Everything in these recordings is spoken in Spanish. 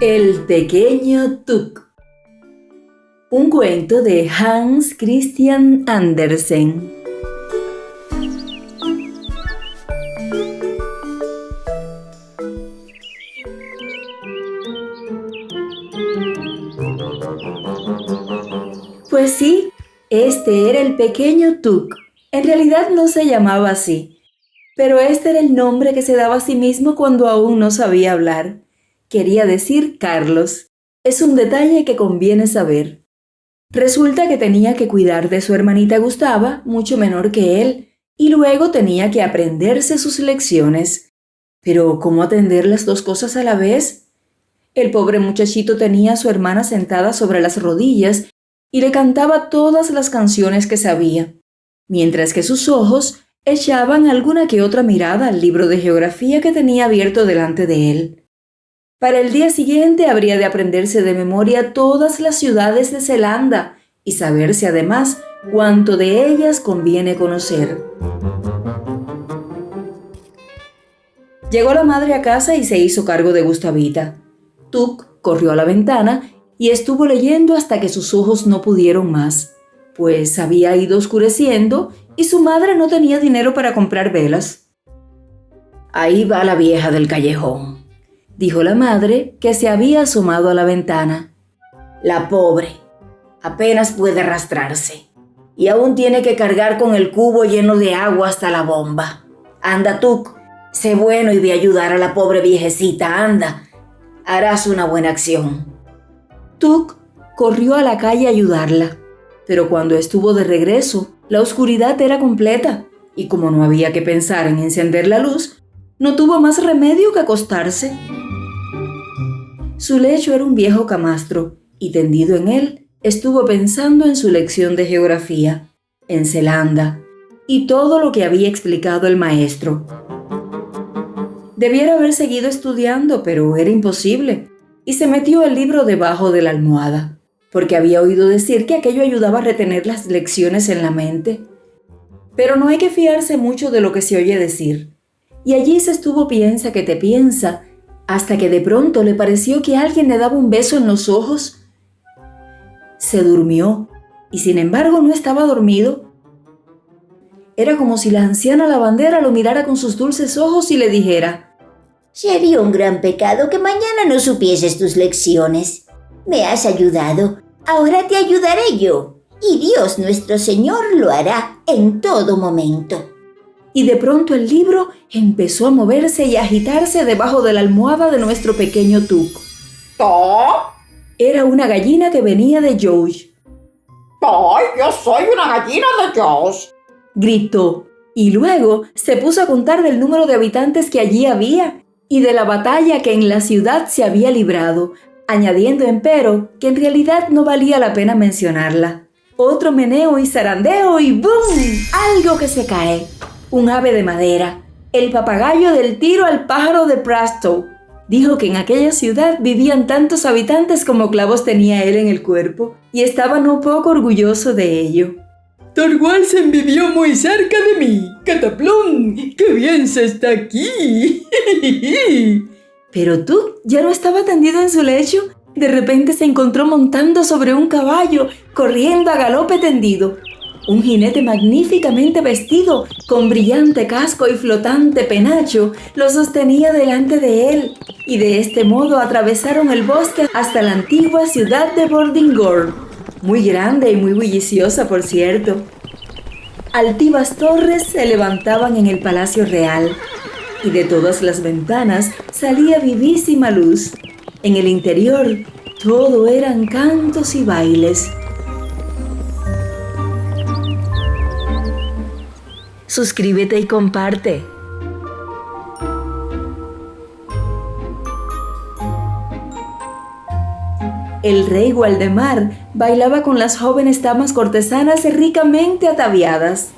El pequeño Tuk. Un cuento de Hans Christian Andersen. Pues sí, este era el pequeño Tuk. En realidad no se llamaba así, pero este era el nombre que se daba a sí mismo cuando aún no sabía hablar. Quería decir Carlos. Es un detalle que conviene saber. Resulta que tenía que cuidar de su hermanita Gustava, mucho menor que él, y luego tenía que aprenderse sus lecciones. Pero, ¿cómo atender las dos cosas a la vez? El pobre muchachito tenía a su hermana sentada sobre las rodillas y le cantaba todas las canciones que sabía, mientras que sus ojos echaban alguna que otra mirada al libro de geografía que tenía abierto delante de él. Para el día siguiente habría de aprenderse de memoria todas las ciudades de Zelanda y saberse además cuánto de ellas conviene conocer. Llegó la madre a casa y se hizo cargo de Gustavita. Tuk corrió a la ventana y estuvo leyendo hasta que sus ojos no pudieron más, pues había ido oscureciendo y su madre no tenía dinero para comprar velas. «Ahí va la vieja del callejón», dijo la madre, que se había asomado a la ventana. «La pobre, apenas puede arrastrarse y aún tiene que cargar con el cubo lleno de agua hasta la bomba. Anda, Tuk, sé bueno y ve a ayudar a la pobre viejecita, anda. Harás una buena acción». Tuk corrió a la calle a ayudarla, pero cuando estuvo de regreso, la oscuridad era completa y como no había que pensar en encender la luz, no tuvo más remedio que acostarse. Su lecho era un viejo camastro y tendido en él estuvo pensando en su lección de geografía, en Zelanda y todo lo que había explicado el maestro. Debiera haber seguido estudiando, pero era imposible, y se metió el libro debajo de la almohada, porque había oído decir que aquello ayudaba a retener las lecciones en la mente. Pero no hay que fiarse mucho de lo que se oye decir, y allí se estuvo piensa que te piensa, hasta que de pronto le pareció que alguien le daba un beso en los ojos. Se durmió, y sin embargo no estaba dormido. Era como si la anciana lavandera lo mirara con sus dulces ojos y le dijera: «Sería un gran pecado que mañana no supieses tus lecciones. Me has ayudado, ahora te ayudaré yo, y Dios nuestro Señor lo hará en todo momento». Y de pronto el libro empezó a moverse y a agitarse debajo de la almohada de nuestro pequeño Tuk. «¿Tó? Era una gallina que venía de Josh. ¡Ay, yo soy una gallina de Josh!», gritó, y luego se puso a contar del número de habitantes que allí había y de la batalla que en la ciudad se había librado, añadiendo empero que en realidad no valía la pena mencionarla. Otro meneo y zarandeo y ¡bum! Algo que se cae. Un ave de madera, el papagayo del tiro al pájaro de Prastow. Dijo que en aquella ciudad vivían tantos habitantes como clavos tenía él en el cuerpo, y estaba no poco orgulloso de ello. «Thorwaldsen vivió muy cerca de mí. ¡Cataplum! ¡Qué bien se está aquí!» Pero Tuk ya no estaba tendido en su lecho. De repente se encontró montando sobre un caballo, corriendo a galope tendido. Un jinete magníficamente vestido, con brillante casco y flotante penacho, lo sostenía delante de él, y de este modo atravesaron el bosque hasta la antigua ciudad de Bordingor, muy grande y muy bulliciosa, por cierto. Altivas torres se levantaban en el palacio real, y de todas las ventanas salía vivísima luz. En el interior, todo eran cantos y bailes. Suscríbete y comparte. El rey Waldemar bailaba con las jóvenes damas cortesanas ricamente ataviadas,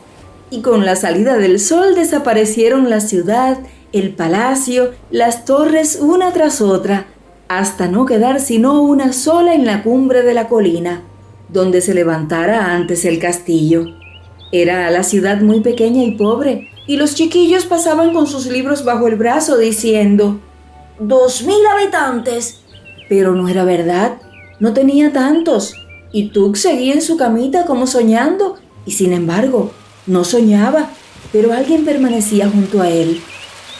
y con la salida del sol desaparecieron la ciudad, el palacio, las torres una tras otra, hasta no quedar sino una sola en la cumbre de la colina, donde se levantara antes el castillo. Era la ciudad muy pequeña y pobre, y los chiquillos pasaban con sus libros bajo el brazo diciendo: 2.000 habitantes. Pero no era verdad, no tenía tantos, y Tuk seguía en su camita como soñando, y sin embargo, no soñaba, pero alguien permanecía junto a él.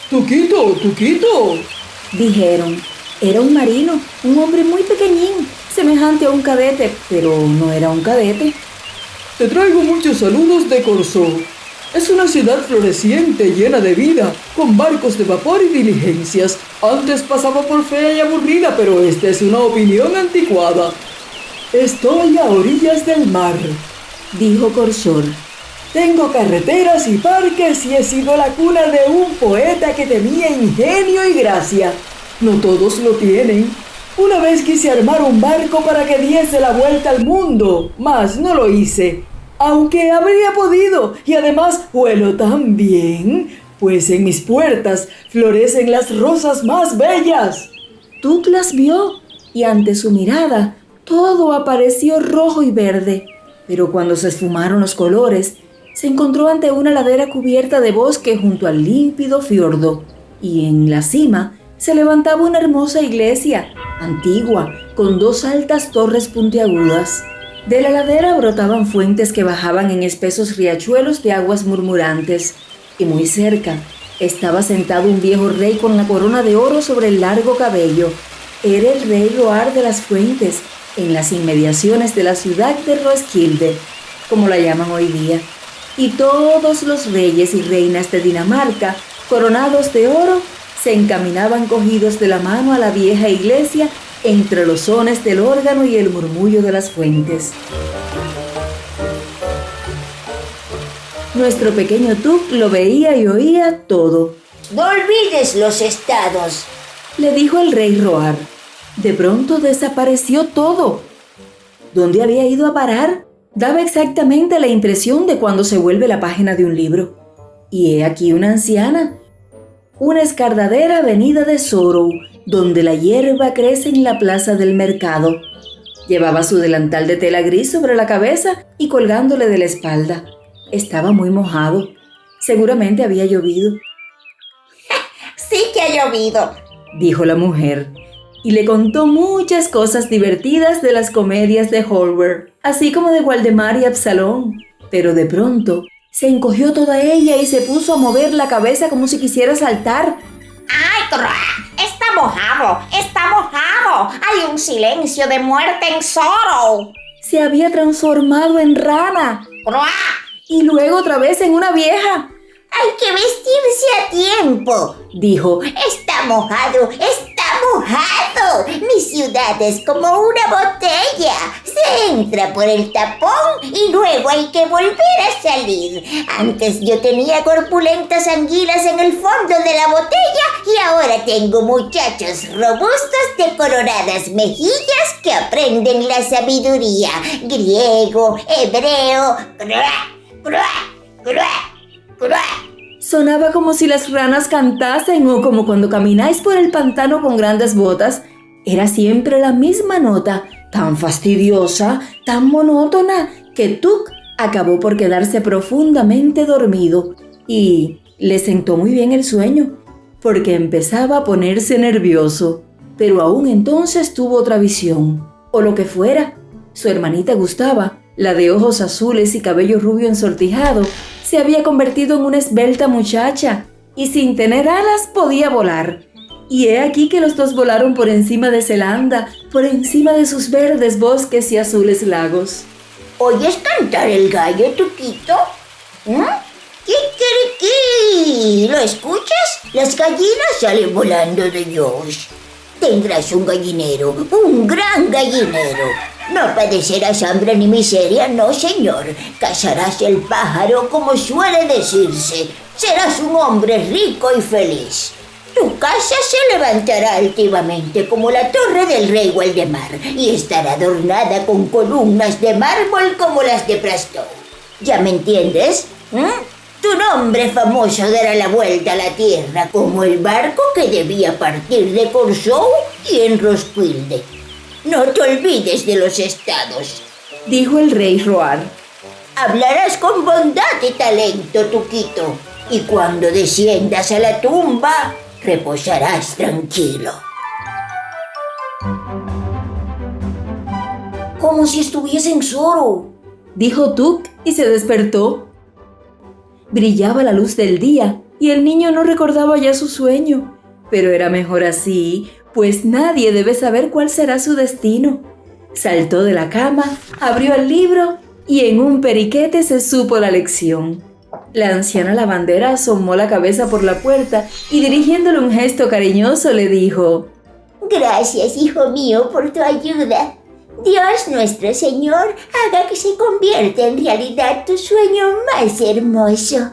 Tuquito, Tuquito. Dijeron, era un marino, un hombre muy pequeñín, semejante a un cadete, pero no era un cadete. Te traigo muchos saludos de Corsó. Es una ciudad floreciente, llena de vida, con barcos de vapor y diligencias. Antes pasaba por fea y aburrida, pero esta es una opinión anticuada. Estoy a orillas del mar, Dijo Corsor. tengo carreteras y parques y he sido la cuna de un poeta que tenía ingenio y gracia. No todos lo tienen. Una vez quise armar un barco para que diese la vuelta al mundo, mas no lo hice. Aunque habría podido, y además vuelo tan bien, pues en mis puertas florecen las rosas más bellas. Tuk las vio, y ante su mirada, todo apareció rojo y verde. Pero cuando se esfumaron los colores, se encontró ante una ladera cubierta de bosque junto al límpido fiordo, y en la cima se levantaba una hermosa iglesia, antigua, con 2 altas torres puntiagudas. De la ladera brotaban fuentes que bajaban en espesos riachuelos de aguas murmurantes, y muy cerca estaba sentado un viejo rey con la corona de oro sobre el largo cabello. Era el rey Roar de las Fuentes, en las inmediaciones de la ciudad de Roeskilde, como la llaman hoy día. Y todos los reyes y reinas de Dinamarca, coronados de oro, se encaminaban cogidos de la mano a la vieja iglesia entre los sones del órgano y el murmullo de las fuentes. Nuestro pequeño Tuk lo veía y oía todo. No olvides los estados, Le dijo el rey Roar. De pronto desapareció todo. ¿Dónde había ido a parar? Daba exactamente la impresión de cuando se vuelve la página de un libro. Y he aquí una anciana, una escardadera venida de Sorrow, donde la hierba crece en la plaza del mercado. Llevaba su delantal de tela gris sobre la cabeza y colgándole de la espalda. Estaba muy mojado. Seguramente había llovido, sí que ha llovido. dijo la mujer, y le contó muchas cosas divertidas de las comedias de Hallward, así como de Waldemar y Absalón. Pero de pronto se encogió toda ella y se puso a mover la cabeza como si quisiera saltar. ¡Ay, Croa! ¡Está mojado! ¡Está mojado! ¡Hay un silencio de muerte en Sorrow! Se había transformado en rana ¡Croa! y luego otra vez en una vieja. Hay que vestirse a tiempo, Dijo, Está mojado, está mojado. Mi ciudad es como una botella. Se entra por el tapón y luego hay que volver a salir. Antes yo tenía corpulentas anguilas en el fondo de la botella y ahora tengo muchachos robustos de coloradas mejillas que aprenden la sabiduría. Griego, hebreo. sonaba como si las ranas cantasen o como cuando camináis por el pantano con grandes botas. Era siempre la misma nota, tan fastidiosa, tan monótona, que Tuk acabó por quedarse profundamente dormido. Y le sentó muy bien el sueño, porque empezaba a ponerse nervioso. Pero aún entonces tuvo otra visión, o lo que fuera. Su hermanita Gustava, la de ojos azules y cabello rubio ensortijado, se había convertido en una esbelta muchacha y sin tener alas podía volar. Y he aquí que los dos volaron por encima de Zelanda, por encima de sus verdes bosques y azules lagos. ¿Oyes cantar el gallo, Tuquito? ¡Kikiriki! ¿Lo escuchas? Las gallinas salen volando de Dios. Tendrás un gallinero, un gran gallinero. No padecerás hambre ni miseria, no señor. Cazarás el pájaro como suele decirse. Serás un hombre rico y feliz. Tu casa se levantará altivamente como la torre del rey Waldemar y estará adornada con columnas de mármol como las de Prastow. ¿Ya me entiendes? Tu nombre famoso dará la vuelta a la tierra como el barco que debía partir de Corsou y en Roskilde. No te olvides de los estados, dijo el rey Roar. Hablarás con bondad y talento, Tuquito, y cuando desciendas a la tumba, reposarás tranquilo. Como si estuviese en Zoro, dijo Tuk y se despertó. Brillaba la luz del día y el niño no recordaba ya su sueño, pero era mejor así, pues nadie debe saber cuál será su destino. Saltó de la cama, abrió el libro y en un periquete se supo la lección. La anciana lavandera asomó la cabeza por la puerta y dirigiéndole un gesto cariñoso le dijo: gracias, hijo mío, por tu ayuda. Dios nuestro Señor haga que se convierta en realidad tu sueño más hermoso.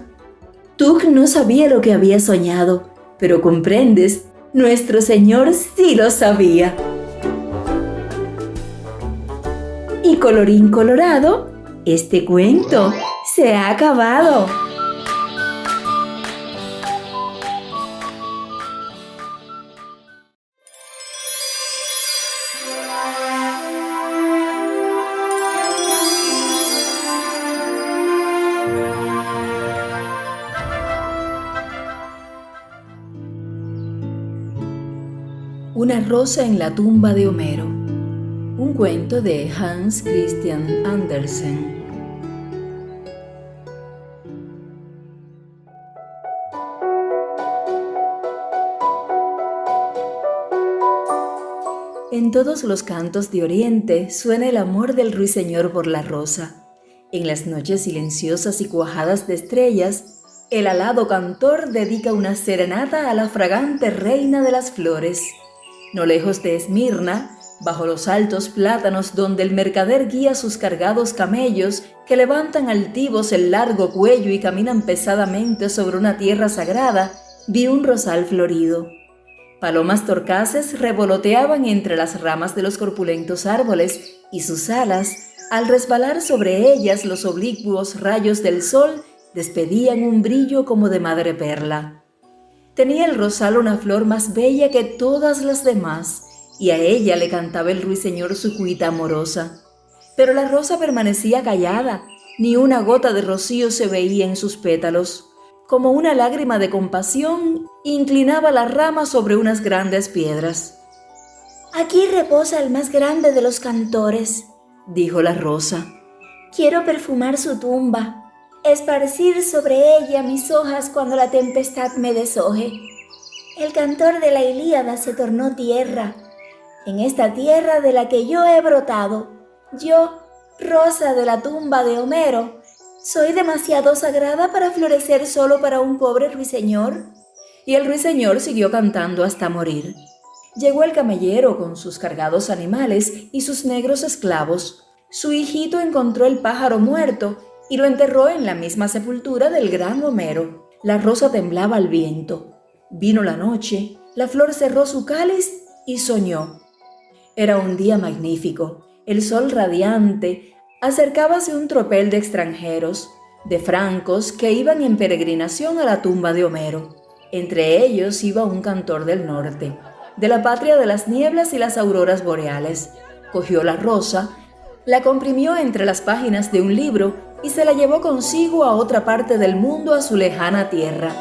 Tuk no sabía lo que había soñado, pero comprendes, nuestro Señor sí lo sabía. Y colorín colorado, este cuento se ha acabado. Una rosa en la tumba de Homero. Un cuento de Hans Christian Andersen. En todos los cantos de Oriente suena el amor del ruiseñor por la rosa. En las noches silenciosas y cuajadas de estrellas, el alado cantor dedica una serenata a la fragante reina de las flores. No lejos de Esmirna, bajo los altos plátanos donde el mercader guía sus cargados camellos que levantan altivos el largo cuello y caminan pesadamente sobre una tierra sagrada, vi un rosal florido. Palomas torcaces revoloteaban entre las ramas de los corpulentos árboles y sus alas, al resbalar sobre ellas los oblicuos rayos del sol, despedían un brillo como de madreperla. Tenía el rosal una flor más bella que todas las demás, y a ella le cantaba el ruiseñor su cuita amorosa. Pero la rosa permanecía callada, ni una gota de rocío se veía en sus pétalos. Como una lágrima de compasión, inclinaba la rama sobre unas grandes piedras. Aquí reposa el más grande de los cantores, dijo la rosa. Quiero perfumar su tumba, esparcir sobre ella mis hojas cuando la tempestad me deshoje. El cantor de la Ilíada se tornó tierra. En esta tierra de la que yo he brotado, yo, rosa de la tumba de Homero, ¿soy demasiado sagrada para florecer solo para un pobre ruiseñor? Y el ruiseñor siguió cantando hasta morir. Llegó el camellero con sus cargados animales y sus negros esclavos. Su hijito encontró el pájaro muerto y lo enterró en la misma sepultura del gran Homero. La rosa temblaba al viento. Vino la noche, la flor cerró su cáliz y soñó. Era un día magnífico, el sol radiante. Acercábase un tropel de extranjeros, de francos que iban en peregrinación a la tumba de Homero. Entre ellos iba un cantor del norte, de la patria de las nieblas y las auroras boreales. Cogió la rosa, la comprimió entre las páginas de un libro y se la llevó consigo a otra parte del mundo, a su lejana tierra.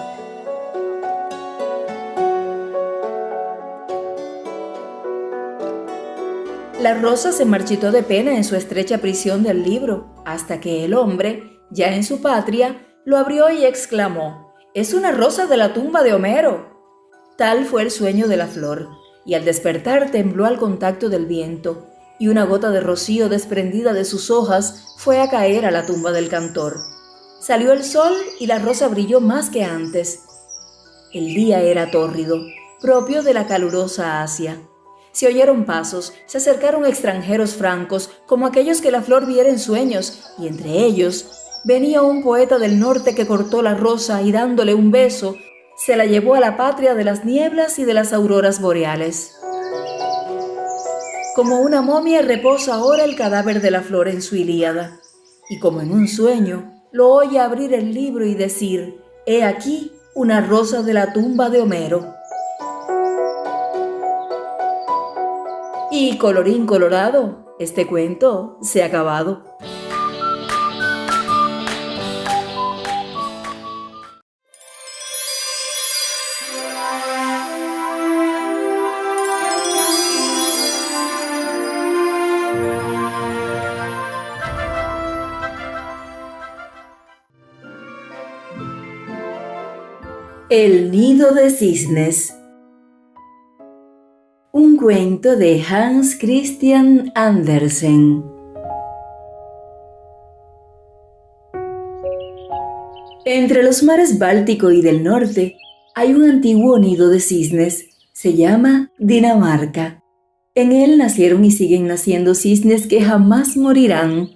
La rosa se marchitó de pena en su estrecha prisión del libro, hasta que el hombre, ya en su patria, lo abrió y exclamó: «¡Es una rosa de la tumba de Homero!». Tal fue el sueño de la flor, y al despertar tembló al contacto del viento, y una gota de rocío desprendida de sus hojas fue a caer a la tumba del cantor. Salió el sol y la rosa brilló más que antes. El día era tórrido, propio de la calurosa Asia. Se oyeron pasos, se acercaron extranjeros francos, como aquellos que la flor viera en sueños, y entre ellos venía un poeta del norte que cortó la rosa y dándole un beso, se la llevó a la patria de las nieblas y de las auroras boreales. Como una momia reposa ahora el cadáver de la flor en su Ilíada, y como en un sueño, lo oye abrir el libro y decir: «He aquí una rosa de la tumba de Homero». Y colorín colorado, este cuento se ha acabado. El nido de cisnes. Un cuento de Hans Christian Andersen. Entre los mares Báltico y del Norte hay un antiguo nido de cisnes. Se llama Dinamarca. En él nacieron y siguen naciendo cisnes que jamás morirán.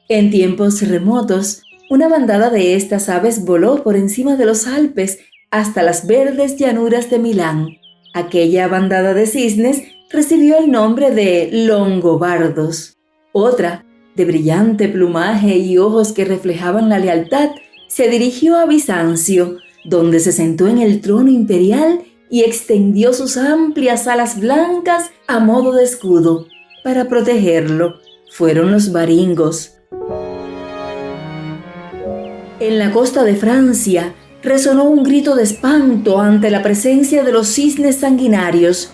En tiempos remotos, una bandada de estas aves voló por encima de los Alpes hasta las verdes llanuras de Milán. Aquella bandada de cisnes recibió el nombre de longobardos. Otra, de brillante plumaje y ojos que reflejaban la lealtad, se dirigió a Bizancio, donde se sentó en el trono imperial y extendió sus amplias alas blancas a modo de escudo. Para protegerlo, fueron los varingos. En la costa de Francia, resonó un grito de espanto ante la presencia de los cisnes sanguinarios,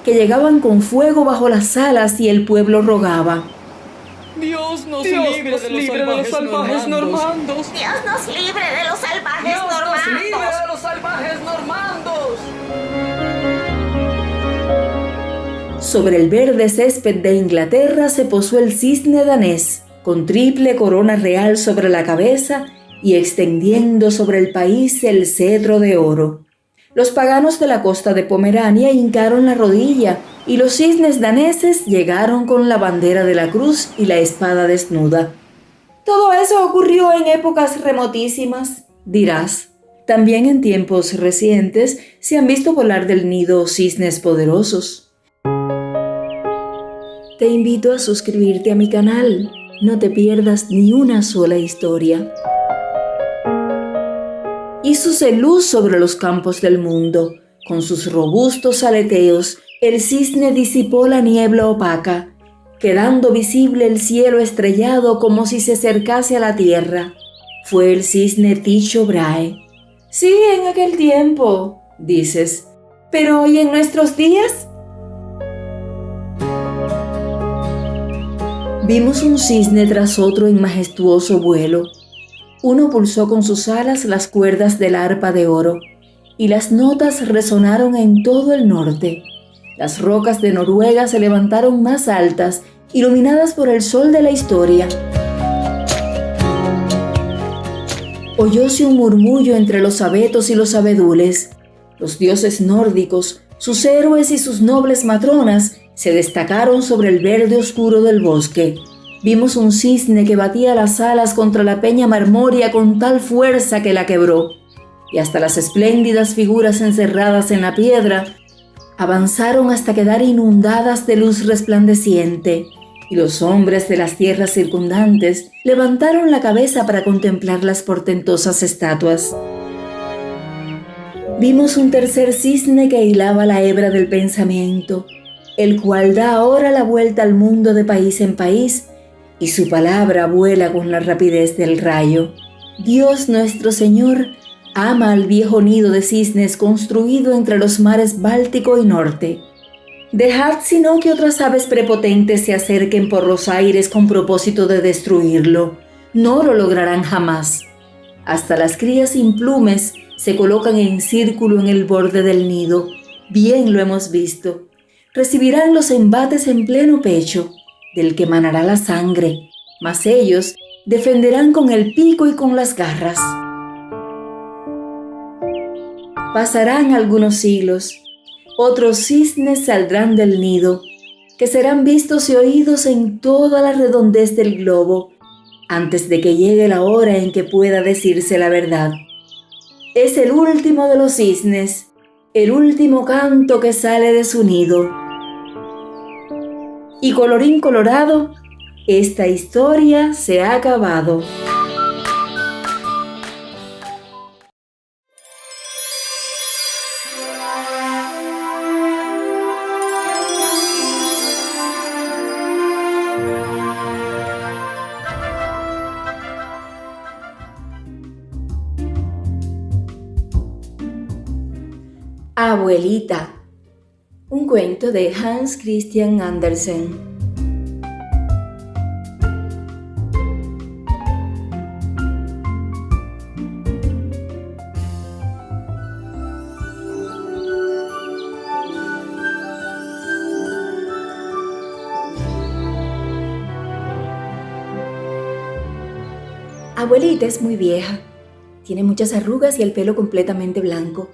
que llegaban con fuego bajo las alas y el pueblo rogaba: Dios nos libre de los salvajes normandos. Dios nos libre de los salvajes Dios nos libre normandos. de los salvajes normandos. Sobre el verde césped de Inglaterra se posó el cisne danés, con triple corona real sobre la cabeza y extendiendo sobre el país el cetro de oro. Los paganos de la costa de Pomerania hincaron la rodilla y los cisnes daneses llegaron con la bandera de la cruz y la espada desnuda. Todo eso ocurrió en épocas remotísimas, dirás. También en tiempos recientes se han visto volar del nido cisnes poderosos. Te invito a suscribirte a mi canal. No te pierdas ni una sola historia. Hízose luz sobre los campos del mundo. Con sus robustos aleteos, el cisne disipó la niebla opaca, quedando visible el cielo estrellado como si se acercase a la tierra. Fue el cisne Tycho Brahe. Sí, en aquel tiempo, dices. ¿Pero hoy en nuestros días? Vimos un cisne tras otro en majestuoso vuelo. Uno pulsó con sus alas las cuerdas del arpa de oro, y las notas resonaron en todo el norte. Las rocas de Noruega se levantaron más altas, iluminadas por el sol de la historia. Oyóse un murmullo entre los abetos y los abedules. Los dioses nórdicos, sus héroes y sus nobles matronas, se destacaron sobre el verde oscuro del bosque. Vimos un cisne que batía las alas contra la peña marmórea con tal fuerza que la quebró, y hasta las espléndidas figuras encerradas en la piedra avanzaron hasta quedar inundadas de luz resplandeciente, y los hombres de las tierras circundantes levantaron la cabeza para contemplar las portentosas estatuas. Vimos un tercer cisne que hilaba la hebra del pensamiento, el cual da ahora la vuelta al mundo de país en país, y su palabra vuela con la rapidez del rayo. Dios nuestro Señor ama al viejo nido de cisnes construido entre los mares Báltico y Norte. Dejad sino que otras aves prepotentes se acerquen por los aires con propósito de destruirlo. No lo lograrán jamás. Hasta las crías implumes se colocan en círculo en el borde del nido. Bien lo hemos visto. Recibirán los embates en pleno pecho, del que manará la sangre, mas ellos defenderán con el pico y con las garras. Pasarán algunos siglos, otros cisnes saldrán del nido, que serán vistos y oídos en toda la redondez del globo, antes de que llegue la hora en que pueda decirse la verdad. Es el último de los cisnes, el último canto que sale de su nido. Y colorín colorado, esta historia se ha acabado. Abuelita. Un cuento de Hans Christian Andersen. Abuelita es muy vieja, tiene muchas arrugas y el pelo completamente blanco,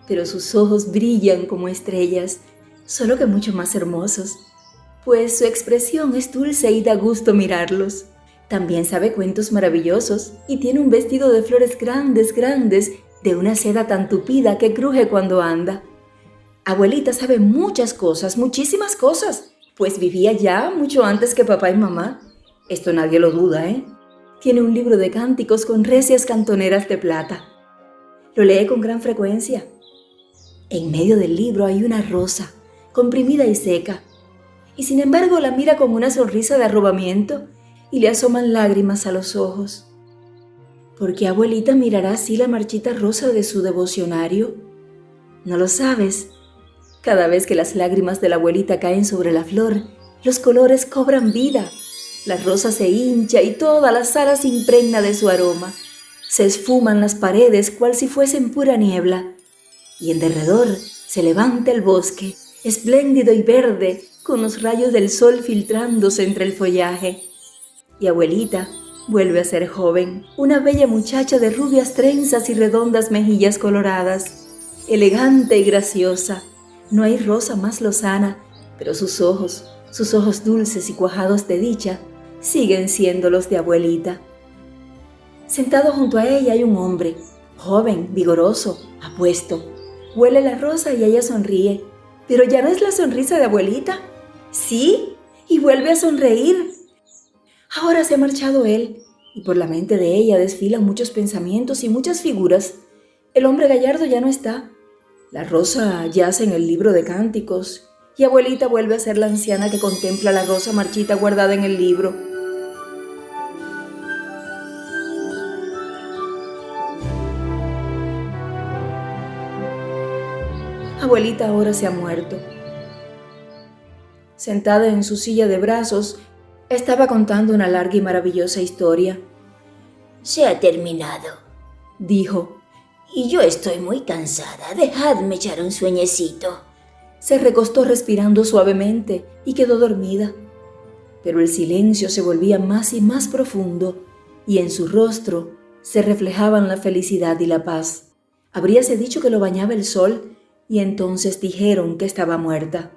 pero sus ojos brillan como estrellas, solo que mucho más hermosos, pues su expresión es dulce y da gusto mirarlos. También sabe cuentos maravillosos y tiene un vestido de flores grandes, grandes, de una seda tan tupida que cruje cuando anda. Abuelita sabe muchas cosas, muchísimas cosas, pues vivía ya mucho antes que papá y mamá. Esto nadie lo duda, ¿eh? Tiene un libro de cánticos con recias cantoneras de plata. Lo lee con gran frecuencia. En medio del libro hay una rosa, comprimida y seca, y sin embargo la mira con una sonrisa de arrobamiento y le asoman lágrimas a los ojos. ¿Por qué abuelita mirará así la marchita rosa de su devocionario? ¿No lo sabes? Cada vez que las lágrimas de la abuelita caen sobre la flor, los colores cobran vida. La rosa se hincha y toda la sala se impregna de su aroma. Se esfuman las paredes cual si fuesen pura niebla. Y en derredor se levanta el bosque, espléndido y verde, con los rayos del sol filtrándose entre el follaje. Y abuelita vuelve a ser joven, una bella muchacha de rubias trenzas y redondas mejillas coloradas, elegante y graciosa. No hay rosa más lozana, pero sus ojos dulces y cuajados de dicha, siguen siendo los de abuelita. Sentado junto a ella hay un hombre, joven, vigoroso, apuesto. Huele la rosa y ella sonríe, pero ya no es la sonrisa de abuelita. Sí, y vuelve a sonreír. Ahora se ha marchado él, y por la mente de ella desfilan muchos pensamientos y muchas figuras. El hombre gallardo ya no está. La rosa yace en el libro de cánticos, y abuelita vuelve a ser la anciana que contempla la rosa marchita guardada en el libro. Abuelita ahora se ha muerto. Sentada en su silla de brazos, estaba contando una larga y maravillosa historia. Se ha terminado, Dijo. y yo estoy muy cansada. Dejadme echar un sueñecito. Se recostó respirando suavemente y quedó dormida. Pero el silencio se volvía más y más profundo, y en su rostro se reflejaban la felicidad y la paz. Habríase dicho que lo bañaba el sol, y entonces dijeron que estaba muerta.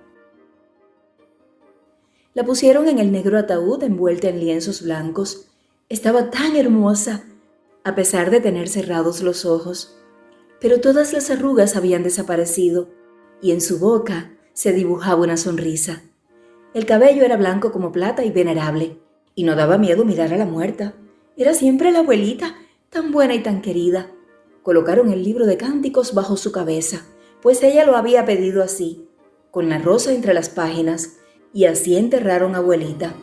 La pusieron en el negro ataúd envuelta en lienzos blancos. Estaba tan hermosa, a pesar de tener cerrados los ojos. Pero todas las arrugas habían desaparecido, y en su boca se dibujaba una sonrisa. El cabello era blanco como plata y venerable, y no daba miedo mirar a la muerta. Era siempre la abuelita, tan buena y tan querida. Colocaron el libro de cánticos bajo su cabeza, pues ella lo había pedido así, con la rosa entre las páginas, y así enterraron a abuelita.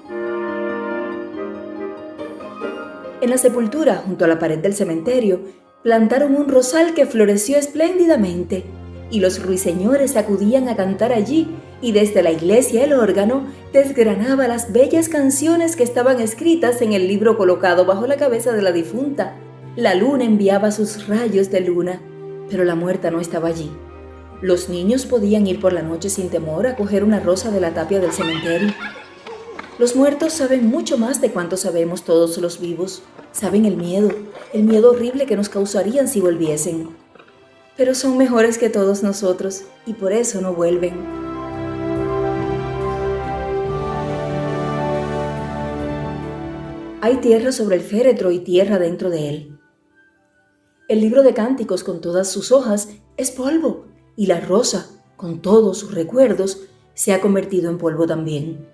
En la sepultura, junto a la pared del cementerio, plantaron un rosal que floreció espléndidamente, y los ruiseñores acudían a cantar allí, y desde la iglesia el órgano desgranaba las bellas canciones que estaban escritas en el libro colocado bajo la cabeza de la difunta. La luna enviaba sus rayos de luna, pero la muerta no estaba allí. Los niños podían ir por la noche sin temor a coger una rosa de la tapia del cementerio. Los muertos saben mucho más de cuanto sabemos todos los vivos. Saben el miedo horrible que nos causarían si volviesen. Pero son mejores que todos nosotros y por eso no vuelven. Hay tierra sobre el féretro y tierra dentro de él. El libro de cánticos con todas sus hojas es polvo, y la rosa, con todos sus recuerdos, se ha convertido en polvo también.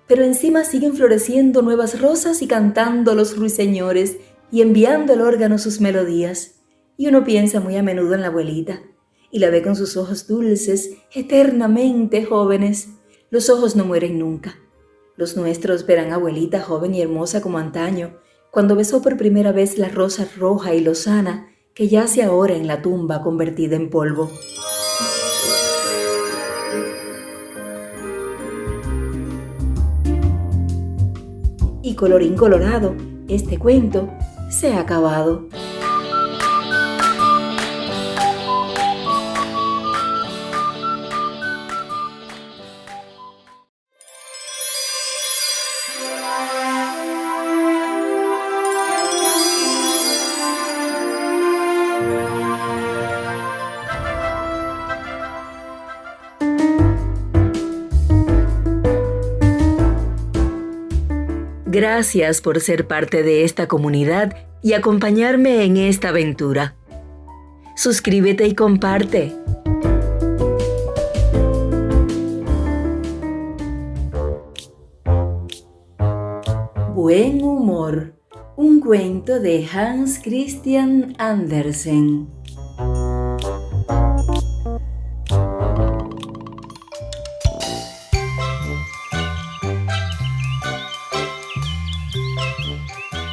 Pero encima siguen floreciendo nuevas rosas y cantando los ruiseñores y enviando al órgano sus melodías. Y uno piensa muy a menudo en la abuelita, y la ve con sus ojos dulces, eternamente jóvenes. Los ojos no mueren nunca. Los nuestros verán a abuelita joven y hermosa como antaño, cuando besó por primera vez la rosa roja y lozana que yace ahora en la tumba convertida en polvo. Y colorín colorado, este cuento se ha acabado. Gracias por ser parte de esta comunidad y acompañarme en esta aventura. Suscríbete y comparte. Buen humor. Un cuento de Hans Christian Andersen.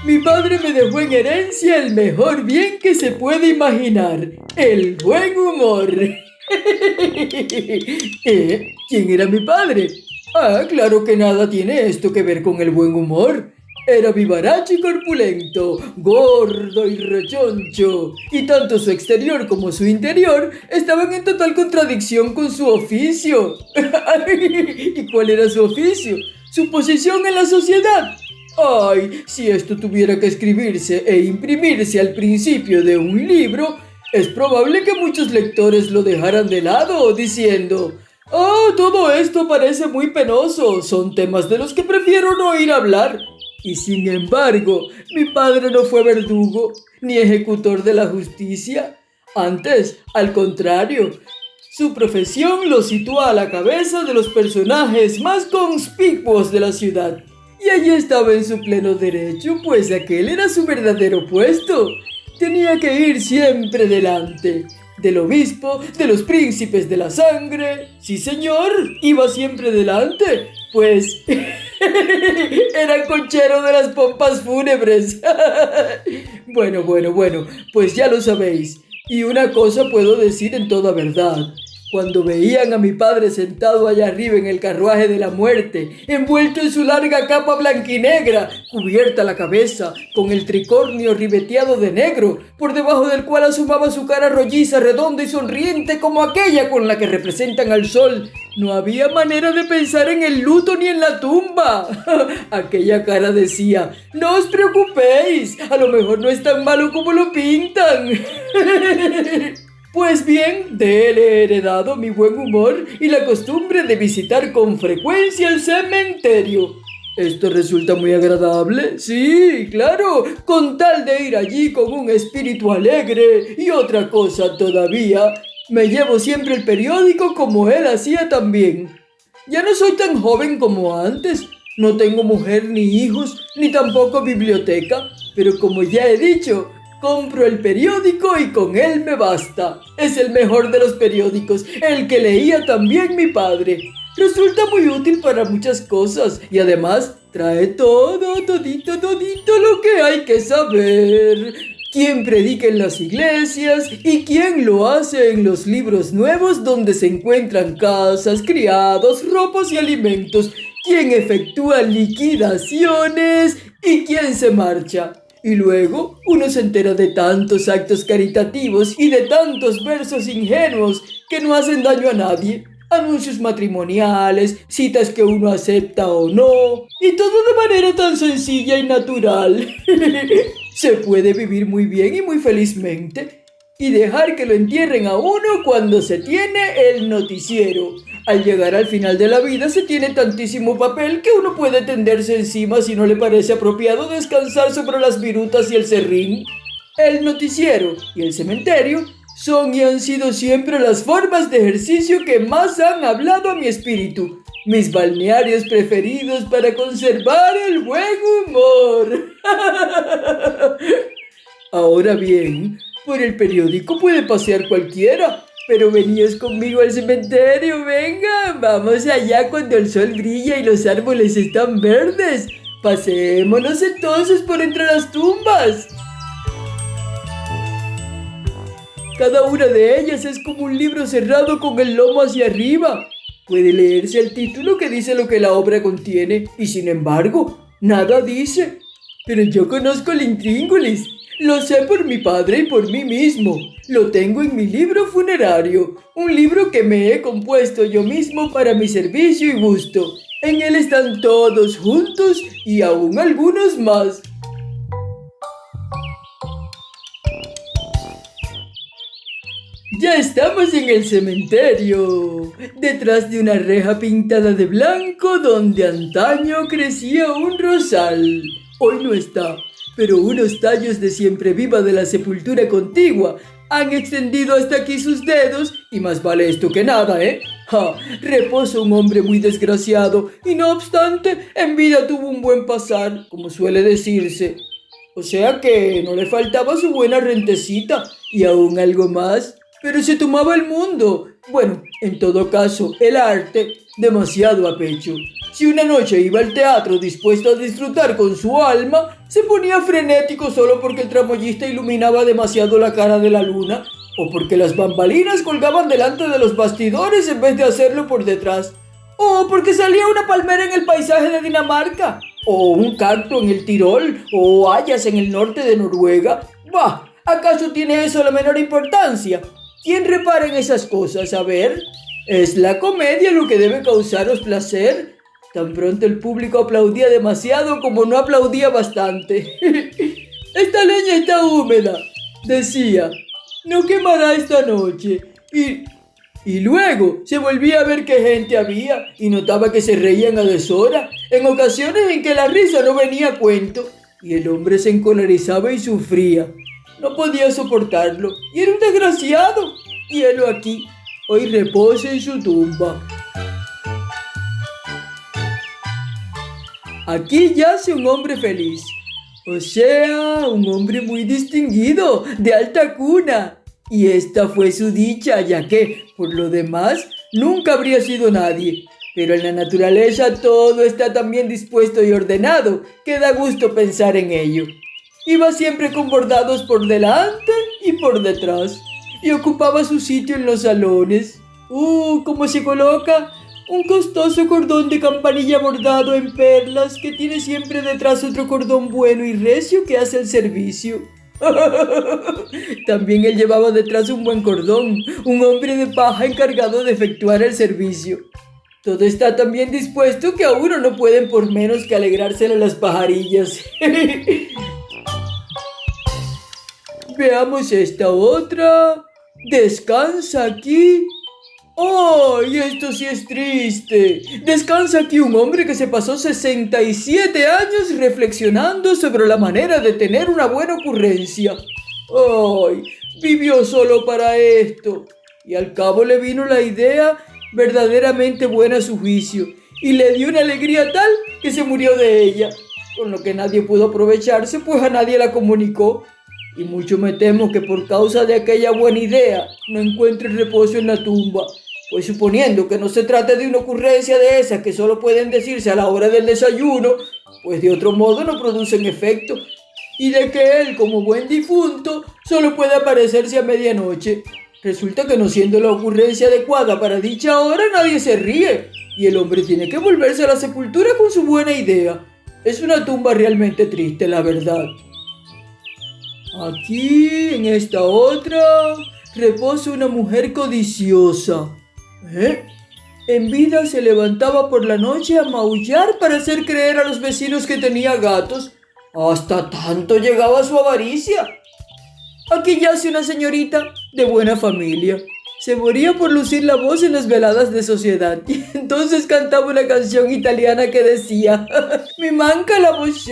Mi padre me dejó en herencia el mejor bien que se puede imaginar, el buen humor. ¿Quién era mi padre? Claro que nada tiene esto que ver con el buen humor. Era vivaracho y corpulento, gordo y rechoncho, y tanto su exterior como su interior estaban en total contradicción con su oficio. ¿Y cuál era su oficio? Su posición en la sociedad. ¡Ay! Si esto tuviera que escribirse e imprimirse al principio de un libro, es probable que muchos lectores lo dejaran de lado, diciendo: «Oh, todo esto parece muy penoso, son temas de los que prefiero no oír hablar». Y sin embargo, mi padre no fue verdugo, ni ejecutor de la justicia. Antes, al contrario, su profesión lo sitúa a la cabeza de los personajes más conspicuos de la ciudad. Y allí estaba en su pleno derecho, pues aquel era su verdadero puesto. Tenía que ir siempre delante. Del obispo, de los príncipes de la sangre. Sí, señor, iba siempre delante, pues era el cochero de las pompas fúnebres. Bueno, pues ya lo sabéis. Y una cosa puedo decir en toda verdad. Cuando veían a mi padre sentado allá arriba en el carruaje de la muerte, envuelto en su larga capa blanquinegra, cubierta la cabeza, con el tricornio ribeteado de negro, por debajo del cual asomaba su cara rolliza, redonda y sonriente como aquella con la que representan al sol, no había manera de pensar en el luto ni en la tumba. Aquella cara decía: «No os preocupéis, a lo mejor no es tan malo como lo pintan». Pues bien, de él he heredado mi buen humor y la costumbre de visitar con frecuencia el cementerio. ¿Esto resulta muy agradable? Sí, claro, con tal de ir allí con un espíritu alegre. Y otra cosa todavía, me llevo siempre el periódico como él hacía también. Ya no soy tan joven como antes, no tengo mujer ni hijos, ni tampoco biblioteca, pero como ya he dicho, compro el periódico y con él me basta. Es el mejor de los periódicos, el que leía también mi padre. Resulta muy útil para muchas cosas y además trae todito lo que hay que saber. Quién predica en las iglesias y quién lo hace en los libros nuevos donde se encuentran casas, criados, ropas y alimentos. Quién efectúa liquidaciones y quién se marcha. Y luego uno se entera de tantos actos caritativos y de tantos versos ingenuos que no hacen daño a nadie. Anuncios matrimoniales, citas que uno acepta o no, y todo de manera tan sencilla y natural. Se puede vivir muy bien y muy felizmente y dejar que lo entierren a uno cuando se tiene el noticiero. Al llegar al final de la vida se tiene tantísimo papel que uno puede tenderse encima si no le parece apropiado descansar sobre las virutas y el serrín. El noticiero y el cementerio son y han sido siempre las formas de ejercicio que más han hablado a mi espíritu, mis balnearios preferidos para conservar el buen humor. Ahora bien, por el periódico puede pasear cualquiera, pero veníos conmigo al cementerio, venga, vamos allá cuando el sol brilla y los árboles están verdes. Pasémonos entonces por entre las tumbas. Cada una de ellas es como un libro cerrado con el lomo hacia arriba. Puede leerse el título que dice lo que la obra contiene y sin embargo, nada dice. Pero yo conozco el intríngulis. Lo sé por mi padre y por mí mismo. Lo tengo en mi libro funerario, un libro que me he compuesto yo mismo para mi servicio y gusto. En él están todos juntos y aún algunos más. Ya estamos en el cementerio, detrás de una reja pintada de blanco donde antaño crecía un rosal. Hoy no está, pero unos tallos de siempre viva de la sepultura contigua han extendido hasta aquí sus dedos y más vale esto que nada, ¿eh? ¡Ja! Reposa un hombre muy desgraciado y no obstante en vida tuvo un buen pasar, como suele decirse. O sea que no le faltaba su buena rentecita y aún algo más. Pero se tomaba el mundo, bueno, en todo caso, el arte, demasiado a pecho. Si una noche iba al teatro dispuesto a disfrutar con su alma, se ponía frenético solo porque el tramoyista iluminaba demasiado la cara de la luna, o porque las bambalinas colgaban delante de los bastidores en vez de hacerlo por detrás, o porque salía una palmera en el paisaje de Dinamarca, o un cacto en el Tirol, o hayas en el norte de Noruega. ¡Bah! ¿Acaso tiene eso la menor importancia? ¿Quién repara en esas cosas? A ver, ¿es la comedia lo que debe causaros placer? Tan pronto el público aplaudía demasiado como no aplaudía bastante. Esta leña está húmeda, decía. No quemará esta noche. Y luego se volvía a ver qué gente había y notaba que se reían a deshora, en ocasiones en que la risa no venía a cuento, y el hombre se encolerizaba y sufría. No podía soportarlo, y era un desgraciado. Y helo aquí, hoy reposa en su tumba. Aquí yace un hombre feliz, o sea, un hombre muy distinguido, de alta cuna. Y esta fue su dicha, ya que, por lo demás, nunca habría sido nadie. Pero en la naturaleza todo está tan bien dispuesto y ordenado que da gusto pensar en ello. Iba siempre con bordados por delante y por detrás, y ocupaba su sitio en los salones. ¿Cómo se coloca? Un costoso cordón de campanilla bordado en perlas que tiene siempre detrás otro cordón bueno y recio que hace el servicio. También él llevaba detrás un buen cordón, un hombre de paja encargado de efectuar el servicio. Todo está tan bien dispuesto que a uno no pueden por menos que alegrársele las pajarillas. Veamos esta otra. Descansa aquí. ¡Ay, esto sí es triste! Descansa aquí un hombre que se pasó 67 años reflexionando sobre la manera de tener una buena ocurrencia. ¡Ay! Vivió solo para esto. Y al cabo le vino la idea verdaderamente buena a su juicio, y le dio una alegría tal que se murió de ella, con lo que nadie pudo aprovecharse, pues a nadie la comunicó. Y mucho me temo que por causa de aquella buena idea no encuentre reposo en la tumba, pues suponiendo que no se trate de una ocurrencia de esas que solo pueden decirse a la hora del desayuno, pues de otro modo no producen efecto, y de que él, como buen difunto, solo puede aparecerse a medianoche. Resulta que no siendo la ocurrencia adecuada para dicha hora, nadie se ríe, y el hombre tiene que volverse a la sepultura con su buena idea. Es una tumba realmente triste, la verdad. Aquí, en esta otra, reposa una mujer codiciosa. En vida se levantaba por la noche a maullar para hacer creer a los vecinos que tenía gatos. Hasta tanto llegaba su avaricia. Aquí yace una señorita de buena familia. Se moría por lucir la voz en las veladas de sociedad. Y entonces cantaba una canción italiana que decía: me manca la voz,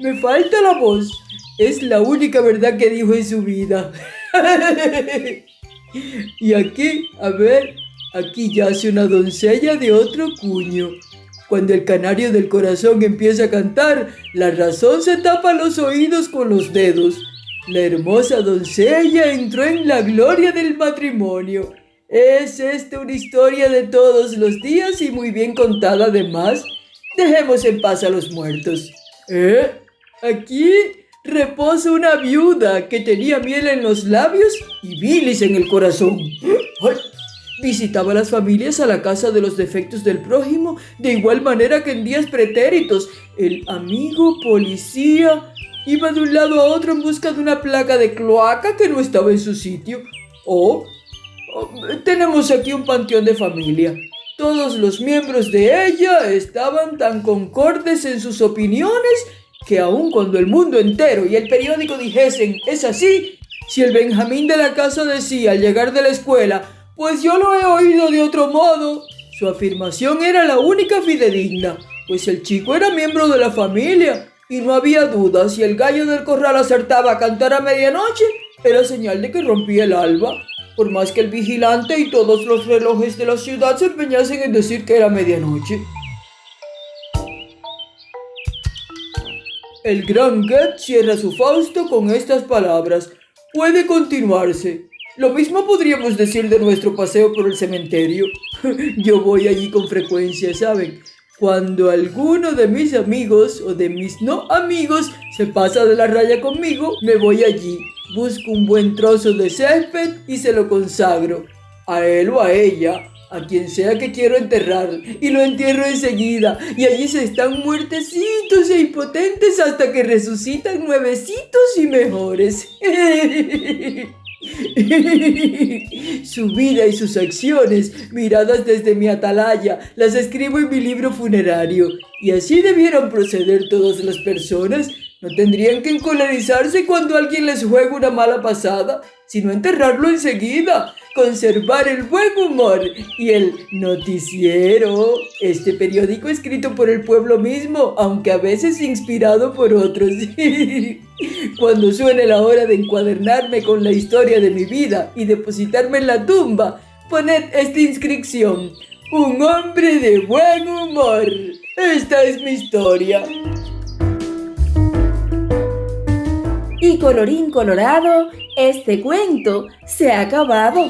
me falta la voz. Es la única verdad que dijo en su vida. Y aquí, a ver, aquí yace una doncella de otro cuño. Cuando el canario del corazón empieza a cantar, la razón se tapa los oídos con los dedos. La hermosa doncella entró en la gloria del matrimonio. Es esta una historia de todos los días y muy bien contada además. Dejemos en paz a los muertos. Aquí reposa una viuda que tenía miel en los labios y bilis en el corazón. ¡Ay! Visitaba a las familias a la casa de los defectos del prójimo, de igual manera que en días pretéritos. El amigo policía iba de un lado a otro en busca de una placa de cloaca que no estaba en su sitio. Tenemos aquí un panteón de familia. Todos los miembros de ella estaban tan concordes en sus opiniones que aun cuando el mundo entero y el periódico dijesen «es así», Si el Benjamín de la casa decía al llegar de la escuela, pues yo lo he oído de otro modo, su afirmación era la única fidedigna, pues el chico era miembro de la familia y no había duda. Si el gallo del corral acertaba a cantar a medianoche, era señal de que rompía el alba, por más que el vigilante y todos los relojes de la ciudad se empeñasen en decir que era medianoche. El gran Goethe cierra su Fausto con estas palabras: puede continuarse. Lo mismo podríamos decir de nuestro paseo por el cementerio. Yo voy allí con frecuencia, ¿saben? Cuando alguno de mis amigos o de mis no amigos se pasa de la raya conmigo, me voy allí, busco un buen trozo de césped y se lo consagro, a él o a ella, a quien sea que quiero enterrar, y lo entierro enseguida, y allí se están muertecitos e impotentes hasta que resucitan nuevecitos y mejores. Su vida y sus acciones, miradas desde mi atalaya, las escribo en mi libro funerario, y así debieran proceder todas las personas. No tendrían que encolerizarse cuando alguien les juega una mala pasada, sino enterrarlo enseguida, conservar el buen humor y el noticiero, este periódico escrito por el pueblo mismo, aunque a veces inspirado por otros. Cuando suene la hora de encuadernarme con la historia de mi vida y depositarme en la tumba, poned esta inscripción: un hombre de buen humor. Esta es mi historia. Y colorín colorado, este cuento se ha acabado.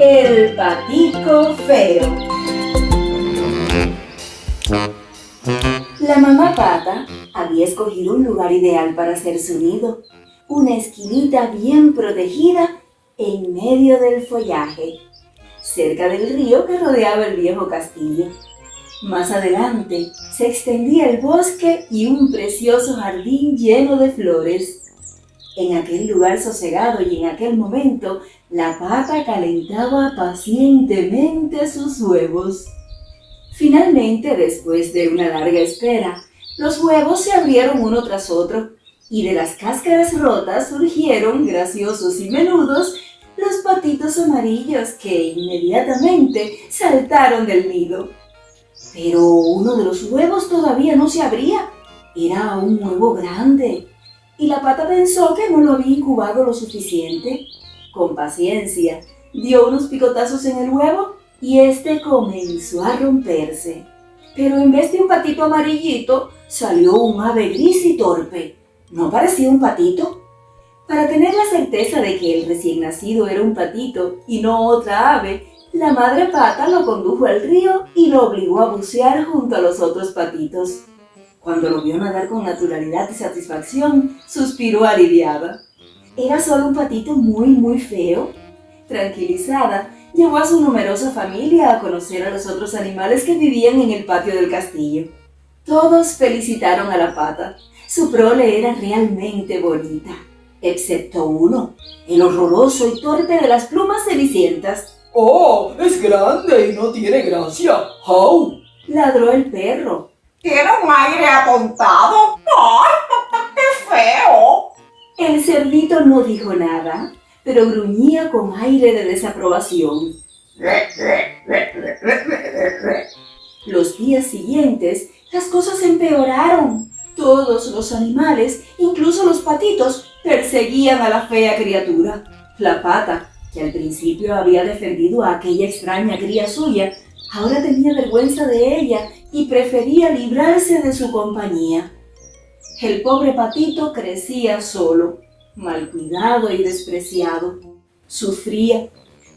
El patico feo. La mamá Pata había escogido un lugar ideal para hacer su nido, una esquinita bien protegida en medio del follaje, cerca del río que rodeaba el viejo castillo. Más adelante se extendía el bosque y un precioso jardín lleno de flores. En aquel lugar sosegado y en aquel momento, la Pata calentaba pacientemente sus huevos. Finalmente, después de una larga espera, los huevos se abrieron uno tras otro y de las cáscaras rotas surgieron, graciosos y menudos, los patitos amarillos que inmediatamente saltaron del nido. Pero uno de los huevos todavía no se abría. Era un huevo grande y la Pata pensó que no lo había incubado lo suficiente. Con paciencia, dio unos picotazos en el huevo y este comenzó a romperse. Pero en vez de un patito amarillito, salió un ave gris y torpe. ¿No parecía un patito? Para tener la certeza de que el recién nacido era un patito y no otra ave, la madre Pata lo condujo al río y lo obligó a bucear junto a los otros patitos. Cuando lo vio nadar con naturalidad y satisfacción, suspiró aliviada. Era solo un patito muy feo. Tranquilizada, llevó a su numerosa familia a conocer a los otros animales que vivían en el patio del castillo. Todos felicitaron a la Pata. Su prole era realmente bonita, excepto uno, el horroroso y torpe de las plumas cenicientas. ¡Oh! Es grande y no tiene gracia. ¡Jau! Ladró el perro. ¿Tiene un aire atontado? ¡Ay, qué feo! El cerdito no dijo nada, pero gruñía con aire de desaprobación. Los días siguientes, las cosas empeoraron. Todos los animales, incluso los patitos, perseguían a la fea criatura. La Pata, que al principio había defendido a aquella extraña cría suya, ahora tenía vergüenza de ella y prefería librarse de su compañía. El pobre patito crecía solo, mal cuidado y despreciado. Sufría.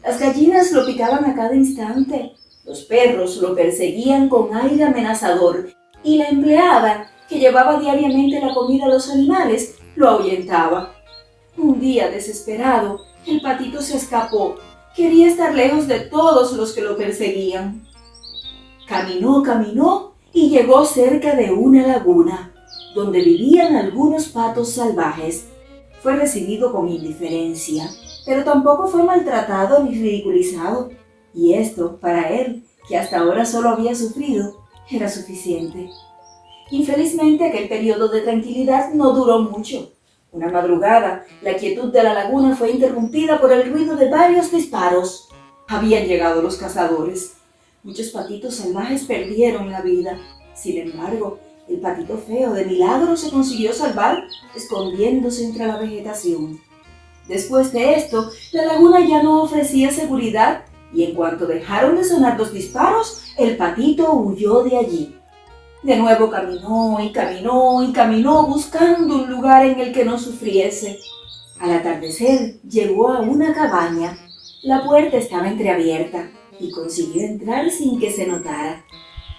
Las gallinas lo picaban a cada instante. Los perros lo perseguían con aire amenazador y la empleada, que llevaba diariamente la comida a los animales, lo ahuyentaba. Un día, desesperado, el patito se escapó. Quería estar lejos de todos los que lo perseguían. Caminó y llegó cerca de una laguna, donde vivían algunos patos salvajes. Fue recibido con indiferencia, pero tampoco fue maltratado ni ridiculizado, y esto, para él, que hasta ahora solo había sufrido, era suficiente. Infelizmente, aquel periodo de tranquilidad no duró mucho. Una madrugada, la quietud de la laguna fue interrumpida por el ruido de varios disparos. Habían llegado los cazadores. Muchos patitos salvajes perdieron la vida. Sin embargo, el patito feo de milagro se consiguió salvar, escondiéndose entre la vegetación. Después de esto, la laguna ya no ofrecía seguridad y en cuanto dejaron de sonar los disparos, el patito huyó de allí. De nuevo caminó y caminó y caminó buscando un lugar en el que no sufriese. Al atardecer llegó a una cabaña. La puerta estaba entreabierta y consiguió entrar sin que se notara.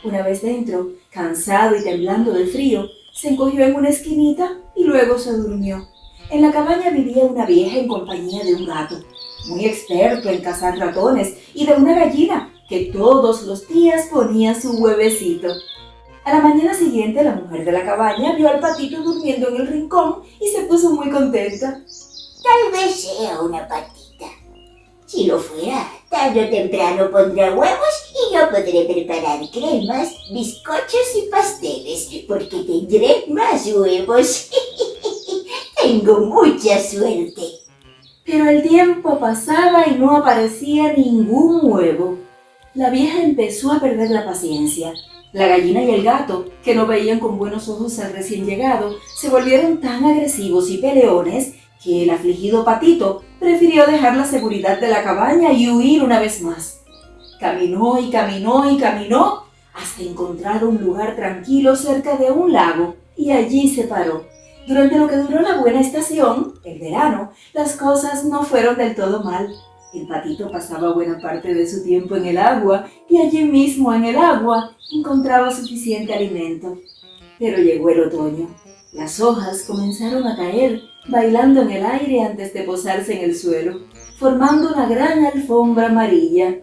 Una vez dentro, cansado y temblando de frío, se encogió en una esquinita y luego se durmió. En la cabaña vivía una vieja en compañía de un gato, muy experto en cazar ratones, y de una gallina que todos los días ponía su huevecito. A la mañana siguiente, la mujer de la cabaña vio al patito durmiendo en el rincón y se puso muy contenta. Tal vez sea una patita. Si lo fuera, tarde o temprano pondrá huevos y yo podré preparar cremas, bizcochos y pasteles, porque tendré más huevos. Tengo mucha suerte. Pero el tiempo pasaba y no aparecía ningún huevo. La vieja empezó a perder la paciencia. La gallina y el gato, que no veían con buenos ojos al recién llegado, se volvieron tan agresivos y peleones que el afligido patito prefirió dejar la seguridad de la cabaña y huir una vez más. Caminó y caminó y caminó hasta encontrar un lugar tranquilo cerca de un lago y allí se paró. Durante lo que duró la buena estación, el verano, las cosas no fueron del todo mal. El patito pasaba buena parte de su tiempo en el agua y allí mismo en el agua encontraba suficiente alimento. Pero llegó el otoño. Las hojas comenzaron a caer, bailando en el aire antes de posarse en el suelo, formando una gran alfombra amarilla.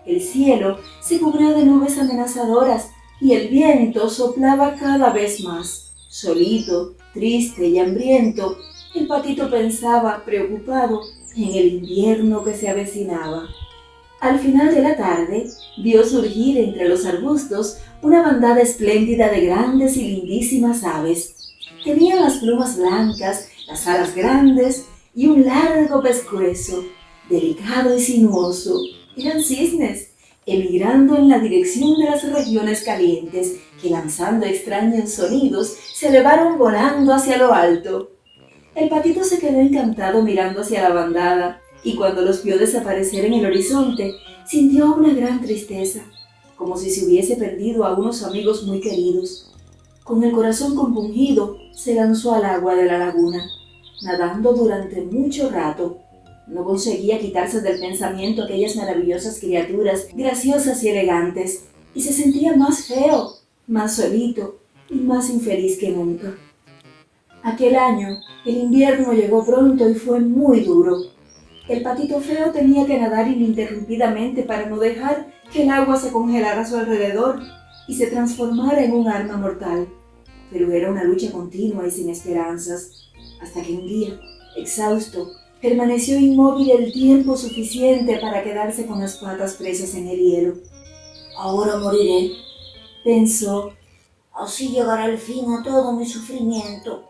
El cielo se cubrió de nubes amenazadoras y el viento soplaba cada vez más. Solito, triste y hambriento, el patito pensaba, preocupado, en el invierno que se avecinaba. Al final de la tarde, vio surgir entre los arbustos una bandada espléndida de grandes y lindísimas aves. Tenían las plumas blancas, las alas grandes y un largo pescuezo, delicado y sinuoso. Eran cisnes, emigrando en la dirección de las regiones calientes, que lanzando extraños sonidos se elevaron volando hacia lo alto. El patito se quedó encantado mirando hacia la bandada, y cuando los vio desaparecer en el horizonte, sintió una gran tristeza, como si se hubiese perdido a unos amigos muy queridos. Con el corazón compungido, se lanzó al agua de la laguna, nadando durante mucho rato. No conseguía quitarse del pensamiento aquellas maravillosas criaturas, graciosas y elegantes, y se sentía más feo, más solito y más infeliz que nunca. Aquel año, el invierno llegó pronto y fue muy duro. El patito feo tenía que nadar ininterrumpidamente para no dejar que el agua se congelara a su alrededor y se transformara en un arma mortal. Pero era una lucha continua y sin esperanzas, hasta que un día, exhausto, permaneció inmóvil el tiempo suficiente para quedarse con las patas presas en el hielo. Ahora moriré, Pensó. así llegará el fin a todo mi sufrimiento.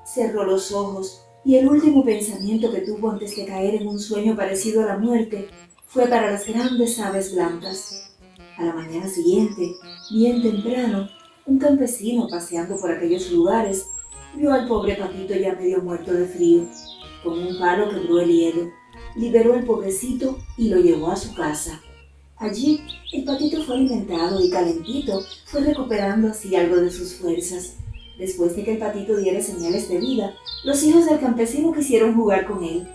Cerró los ojos y el último pensamiento que tuvo antes de caer en un sueño parecido a la muerte fue para las grandes aves blancas. A la mañana siguiente, bien temprano, un campesino paseando por aquellos lugares vio al pobre patito ya medio muerto de frío. Con un palo quebró el hielo, liberó al pobrecito y lo llevó a su casa. Allí, el patito fue alimentado y calentito fue recuperando así algo de sus fuerzas. Después de que el patito diera señales de vida, los hijos del campesino quisieron jugar con él.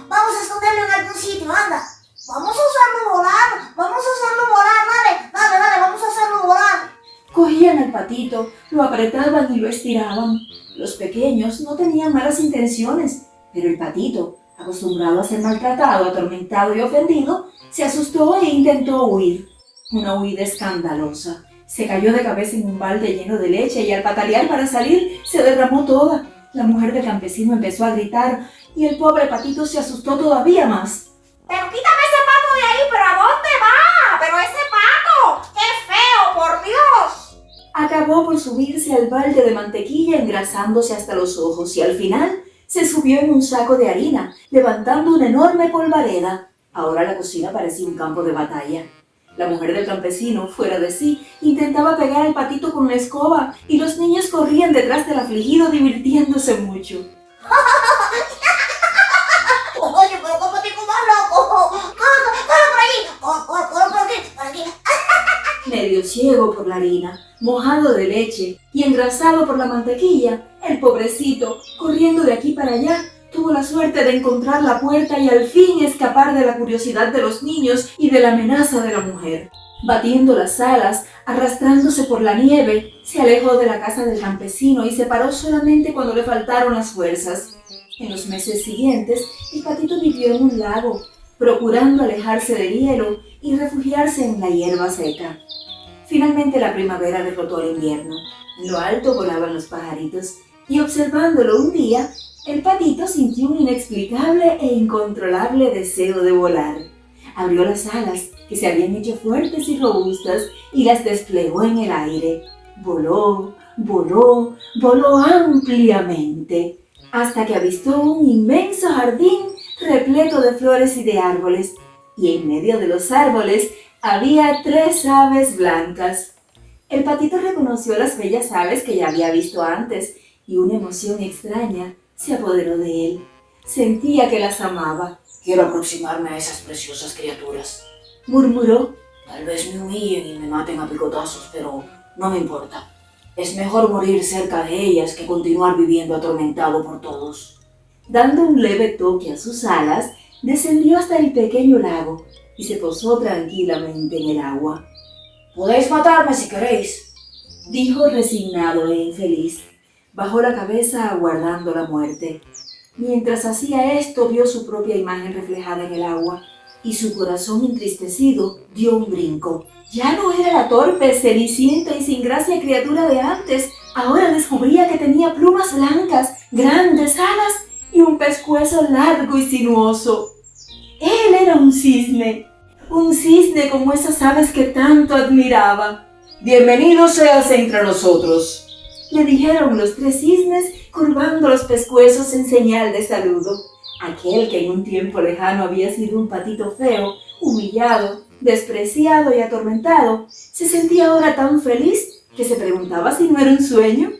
Vamos a esconderlo en algún sitio, anda. Vamos a hacerlo volar, dale, vamos a hacerlo volar. Cogían al patito, lo apretaban y lo estiraban. Los pequeños no tenían malas intenciones, pero el patito, acostumbrado a ser maltratado, atormentado y ofendido, se asustó e intentó huir. Una huida escandalosa. Se cayó de cabeza en un balde lleno de leche y al patalear para salir se derramó toda. La mujer del campesino empezó a gritar y el pobre patito se asustó todavía más. Pero quítame ese pato de ahí, ¿pero a dónde va? ¡Pero ese pato! ¡Qué feo, por Dios! Acabó por subirse al balde de mantequilla engrasándose hasta los ojos y al final se subió en un saco de harina, levantando una enorme polvareda. Ahora la cocina parecía un campo de batalla. La mujer del campesino, fuera de sí, intentaba pegar al patito con una escoba y los niños corrían detrás del afligido divirtiéndose mucho. Oye, pero qué patico más loco. ¡Corre por ahí! ¡Corre por aquí! Medio ciego por la harina, mojado de leche y engrasado por la mantequilla, el pobrecito, corriendo de aquí para allá, tuvo la suerte de encontrar la puerta y al fin escapar de la curiosidad de los niños y de la amenaza de la mujer. Batiendo las alas, arrastrándose por la nieve, se alejó de la casa del campesino y se paró solamente cuando le faltaron las fuerzas. En los meses siguientes, el patito vivió en un lago, procurando alejarse del hielo y refugiarse en la hierba seca. Finalmente la primavera derrotó al invierno. En lo alto volaban los pajaritos y observándolo un día, el patito sintió un inexplicable e incontrolable deseo de volar. Abrió las alas, que se habían hecho fuertes y robustas, y las desplegó en el aire. Voló, voló, voló ampliamente, hasta que avistó un inmenso jardín repleto de flores y de árboles, y en medio de los árboles había 3 aves blancas. El patito reconoció las bellas aves que ya había visto antes, y una emoción extraña se apoderó de él. Sentía que las amaba. Quiero aproximarme a esas preciosas criaturas. Murmuró. Tal vez me humillen y me maten a picotazos, pero no me importa. Es mejor morir cerca de ellas que continuar viviendo atormentado por todos. Dando un leve toque a sus alas, descendió hasta el pequeño lago y se posó tranquilamente en el agua. Podéis matarme si queréis, dijo resignado e infeliz. Bajó la cabeza aguardando la muerte. Mientras hacía esto, vio su propia imagen reflejada en el agua y su corazón entristecido dio un brinco. Ya no era la torpe, cenicienta y sin gracia criatura de antes. Ahora descubría que tenía plumas blancas, grandes alas y un pescuezo largo y sinuoso. Él era un cisne como esas aves que tanto admiraba. Bienvenido seas entre nosotros, le dijeron los 3 cisnes, curvando los pescuezos en señal de saludo. Aquel que en un tiempo lejano había sido un patito feo, humillado, despreciado y atormentado, se sentía ahora tan feliz que se preguntaba si no era un sueño.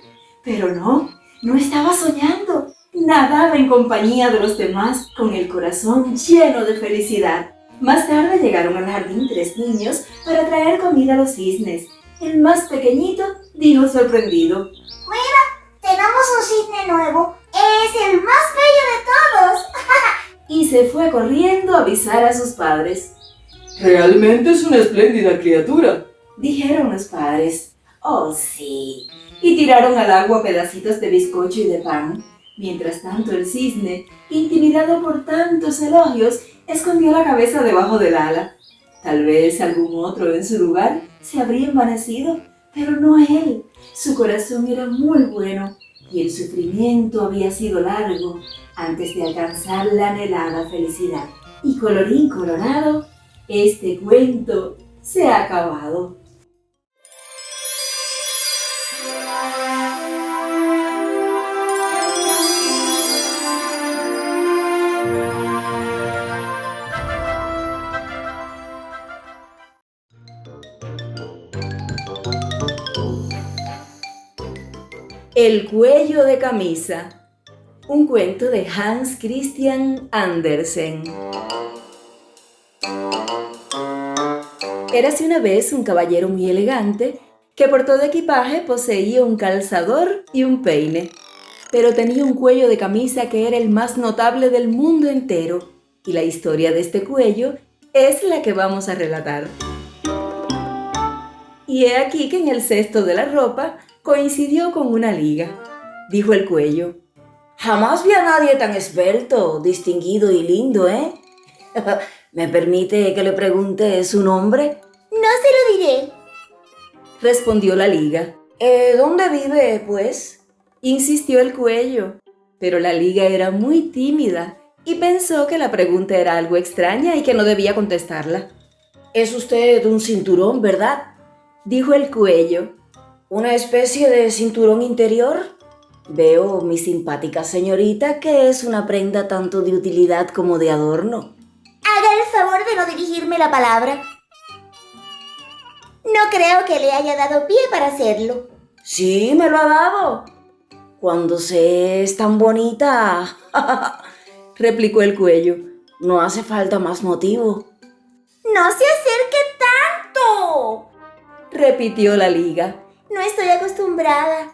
Pero no estaba soñando. Nadaba en compañía de los demás, con el corazón lleno de felicidad. Más tarde llegaron al jardín 3 niños para traer comida a los cisnes. El más pequeñito dijo sorprendido: Tenemos un cisne nuevo. Es el más bello de todos. Y se fue corriendo a avisar a sus padres. Realmente es una espléndida criatura, dijeron los padres. Oh, sí. Y tiraron al agua pedacitos de bizcocho y de pan. Mientras tanto el cisne, intimidado por tantos elogios, escondió la cabeza debajo del ala. Tal vez algún otro en su lugar se habría envanecido, pero no él. Su corazón era muy bueno y el sufrimiento había sido largo antes de alcanzar la anhelada felicidad. Y colorín colorado, este cuento se ha acabado. El cuello de camisa. Un cuento de Hans Christian Andersen. Érase una vez un caballero muy elegante que por todo equipaje poseía un calzador y un peine, pero tenía un cuello de camisa que era el más notable del mundo entero, y la historia de este cuello es la que vamos a relatar. Y he aquí que en el cesto de la ropa coincidió con una liga. Dijo el cuello: jamás vi a nadie tan esbelto, distinguido y lindo, ¿eh? ¿Me permite que le pregunte su nombre? se lo diré. respondió la liga. ¿Dónde vive, pues? Insistió el cuello. Pero la liga era muy tímida y pensó que la pregunta era algo extraña y que no debía contestarla. Es usted un cinturón, ¿verdad? Dijo el cuello. ¿Una especie de cinturón interior? Veo, mi simpática señorita, que es una prenda tanto de utilidad como de adorno. Haga el favor de no dirigirme la palabra. No creo que le haya dado pie para hacerlo. Sí, me lo ha dado. Cuando se es tan bonita, replicó el cuello. no hace falta más motivo. ¡No se acerque tanto! Repitió la liga. No estoy acostumbrada.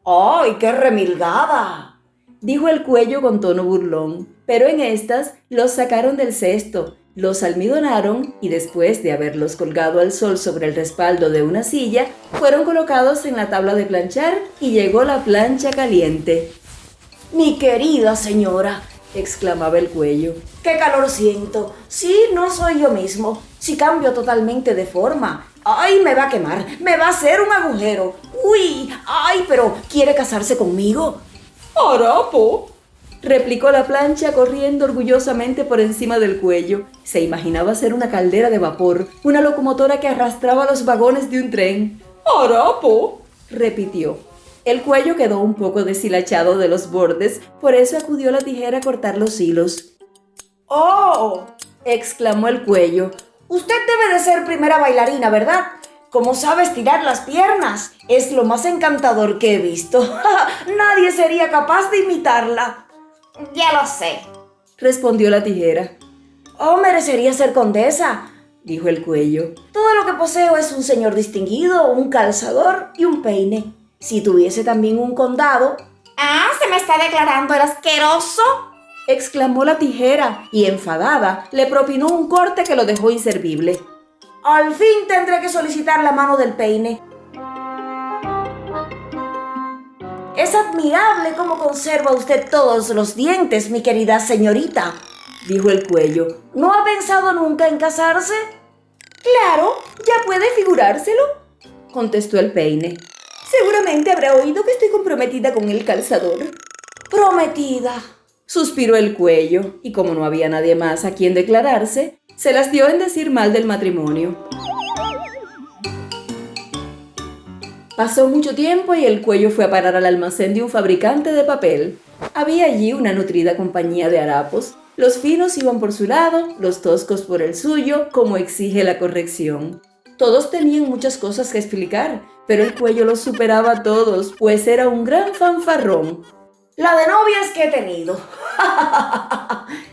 ¡Ay, qué remilgada! Dijo el cuello con tono burlón. Pero en estas los sacaron del cesto, los almidonaron y después de haberlos colgado al sol sobre el respaldo de una silla, fueron colocados en la tabla de planchar y llegó la plancha caliente. Mi querida señora, exclamaba el cuello. ¡qué calor siento! Sí, no soy yo mismo. Si cambio totalmente de forma. ¡Ay, me va a quemar! ¡Me va a hacer un agujero! ¡Uy! ¡Ay, pero quiere casarse conmigo! ¡Harapo! replicó la plancha corriendo orgullosamente por encima del cuello. Se imaginaba ser una caldera de vapor, una locomotora que arrastraba los vagones de un tren. ¡Harapo! repitió. El cuello quedó un poco deshilachado de los bordes, por eso acudió la tijera a cortar los hilos. ¡Oh! exclamó el cuello. Usted debe de ser primera bailarina, ¿verdad? ¿Cómo sabe estirar las piernas? Es lo más encantador que he visto. Nadie sería capaz de imitarla. Ya lo sé. respondió la tijera. Oh, merecería ser condesa, dijo el cuello. Todo lo que poseo es un señor distinguido, un calzador y un peine. Si tuviese también un condado... Ah, ¿se me está declarando el asqueroso? exclamó la tijera y enfadada le propinó un corte que lo dejó inservible. Al fin tendré que solicitar la mano del peine. Es admirable cómo conserva usted todos los dientes, mi querida señorita, dijo el cuello. ¿No ha pensado nunca en casarse? Claro, ya puede figurárselo, contestó el peine. Seguramente habrá oído que estoy comprometida con el calzador. Prometida, suspiró el cuello, y como no había nadie más a quien declararse, se las dio en decir mal del matrimonio. Pasó mucho tiempo y el cuello fue a parar al almacén de un fabricante de papel. Había allí una nutrida compañía de harapos. Los finos iban por su lado, los toscos por el suyo, como exige la corrección. Todos tenían muchas cosas que explicar, pero el cuello los superaba a todos, pues era un gran fanfarrón. La de novias que he tenido,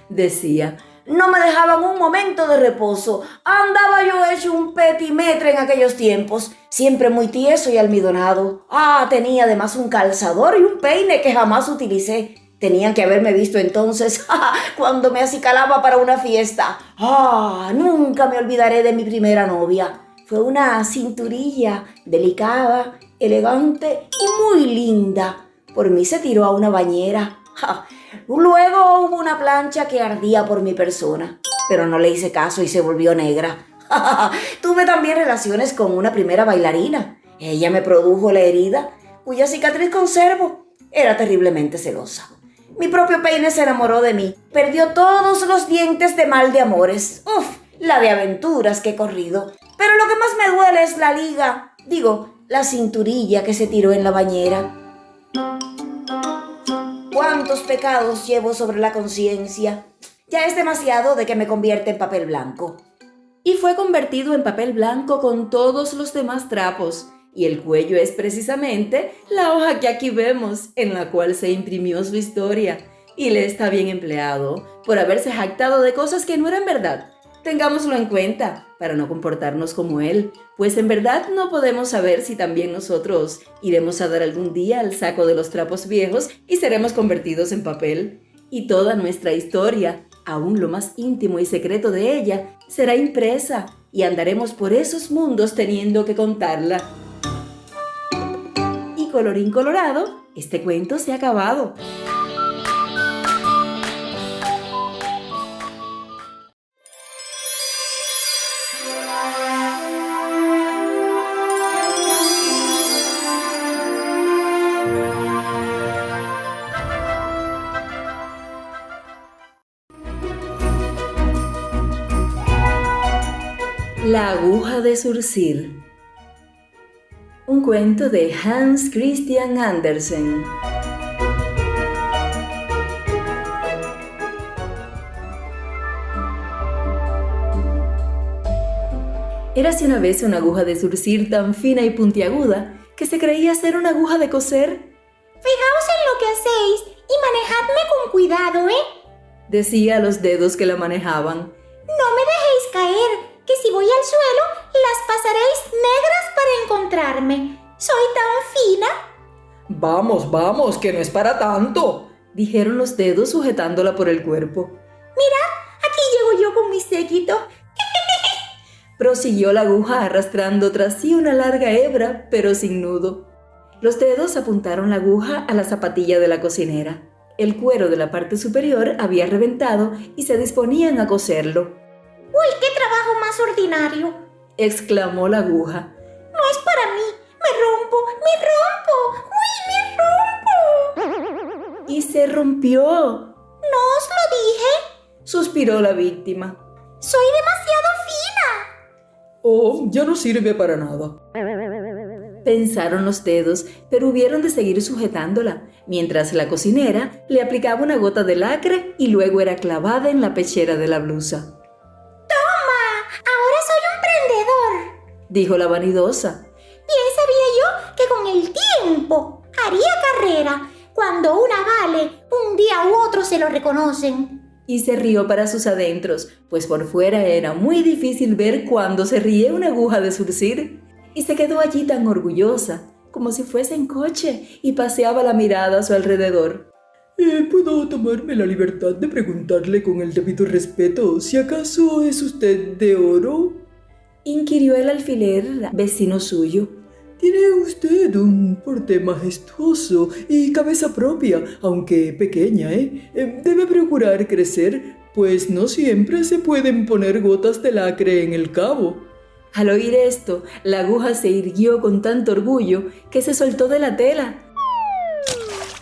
decía. No me dejaban un momento de reposo. Andaba yo hecho un petimetre en aquellos tiempos, siempre muy tieso y almidonado. Tenía además un calzador y un peine que jamás utilicé. Tenían que haberme visto entonces, cuando me acicalaba para una fiesta. Nunca me olvidaré de mi primera novia. Fue una cinturilla delicada, elegante y muy linda. Por mí se tiró a una bañera. Luego hubo una plancha que ardía por mi persona, pero no le hice caso y se volvió negra. Tuve también relaciones con una primera bailarina. Ella me produjo la herida, cuya cicatriz conservo. Era terriblemente celosa. Mi propio peine se enamoró de mí. Perdió todos los dientes de mal de amores. La de aventuras que he corrido. Pero lo que más me duele es la liga. La cinturilla que se tiró en la bañera. ¿Cuántos pecados llevo sobre la conciencia? Ya es demasiado de que me convierta en papel blanco. Y fue convertido en papel blanco con todos los demás trapos. Y el cuello es precisamente la hoja que aquí vemos, en la cual se imprimió su historia. Y le está bien empleado por haberse jactado de cosas que no eran verdad. Tengámoslo en cuenta para no comportarnos como él, pues en verdad no podemos saber si también nosotros iremos a dar algún día al saco de los trapos viejos y seremos convertidos en papel. Y toda nuestra historia, aún lo más íntimo y secreto de ella, será impresa y andaremos por esos mundos teniendo que contarla. Y colorín colorado, este cuento se ha acabado. La aguja de surcir. Un cuento de Hans Christian Andersen. Érase una vez una aguja de surcir tan fina y puntiaguda que se creía ser una aguja de coser. Fijaos en lo que hacéis y manejadme con cuidado, decía a los dedos que la manejaban. No me dejéis caer, que si voy al suelo, las pasaréis negras para encontrarme. ¿Soy tan fina? Vamos, vamos, que no es para tanto, dijeron los dedos sujetándola por el cuerpo. Mirad, aquí llego yo con mi séquito. Prosiguió la aguja arrastrando tras sí una larga hebra, pero sin nudo. Los dedos apuntaron la aguja a la zapatilla de la cocinera. El cuero de la parte superior había reventado y se disponían a coserlo. ¡Uy, qué trabajo más ordinario!, exclamó la aguja. No es para mí. ¡Me rompo! Y se rompió. ¿No os lo dije?, suspiró la víctima. Soy demasiado fina. Oh, ya no sirve para nada, pensaron los dedos, pero hubieron de seguir sujetándola, mientras la cocinera le aplicaba una gota de lacre y luego era clavada en la pechera de la blusa. ¡Toma! Ahora soy un prendedor, dijo la vanidosa. Bien sabía yo que con el tiempo haría carrera. Cuando una vale, un día u otro se lo reconocen. Y se rió para sus adentros, pues por fuera era muy difícil ver cuando se ríe una aguja de surcir. Y se quedó allí tan orgullosa, como si fuese en coche, y paseaba la mirada a su alrededor. ¿Puedo tomarme la libertad de preguntarle con el debido respeto si acaso es usted de oro?, inquirió el alfiler vecino suyo. Tiene usted un porte majestuoso y cabeza propia, aunque pequeña, Debe procurar crecer, pues no siempre se pueden poner gotas de lacre en el cabo. Al oír esto, la aguja se irguió con tanto orgullo que se soltó de la tela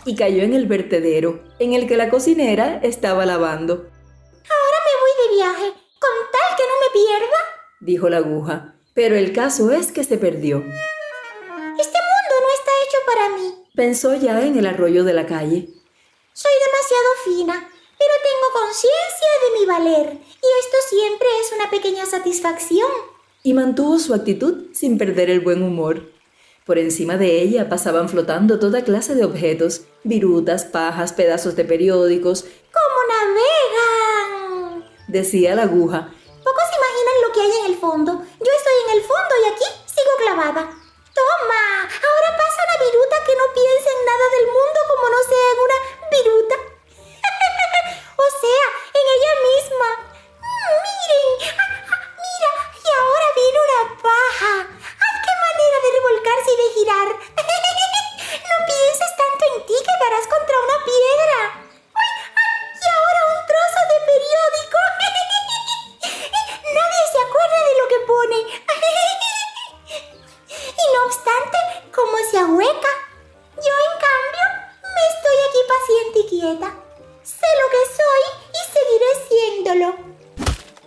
y cayó en el vertedero, en el que la cocinera estaba lavando. Ahora me voy de viaje, con tal que no me pierda, dijo la aguja, pero el caso es que se perdió. Este mundo no está hecho para mí, pensó ya en el arroyo de la calle. Soy demasiado fina, pero tengo conciencia de mi valer, y esto siempre es una pequeña satisfacción. Y mantuvo su actitud sin perder el buen humor. Por encima de ella pasaban flotando toda clase de objetos, virutas, pajas, pedazos de periódicos. ¡Cómo navegan!, decía la aguja. Pocos imaginan lo que hay en el fondo. Yo estoy en el fondo y aquí sigo clavada. ¡Toma! Ahora pasa una viruta que no piensa en nada del mundo como no sea en una viruta. O sea, en ella misma. ¡Miren! ¡Mira! Y ahora viene una paja. ¡Ay, qué manera de revolcarse y de girar! No pienses tanto en ti que darás contra una piedra. ¡Ay! Y ahora un trozo de periódico. Nadie se acuerda de lo que pone. Y no obstante, como se ahueca, yo en cambio me estoy aquí paciente y quieta. Sé lo que soy y seguiré siéndolo.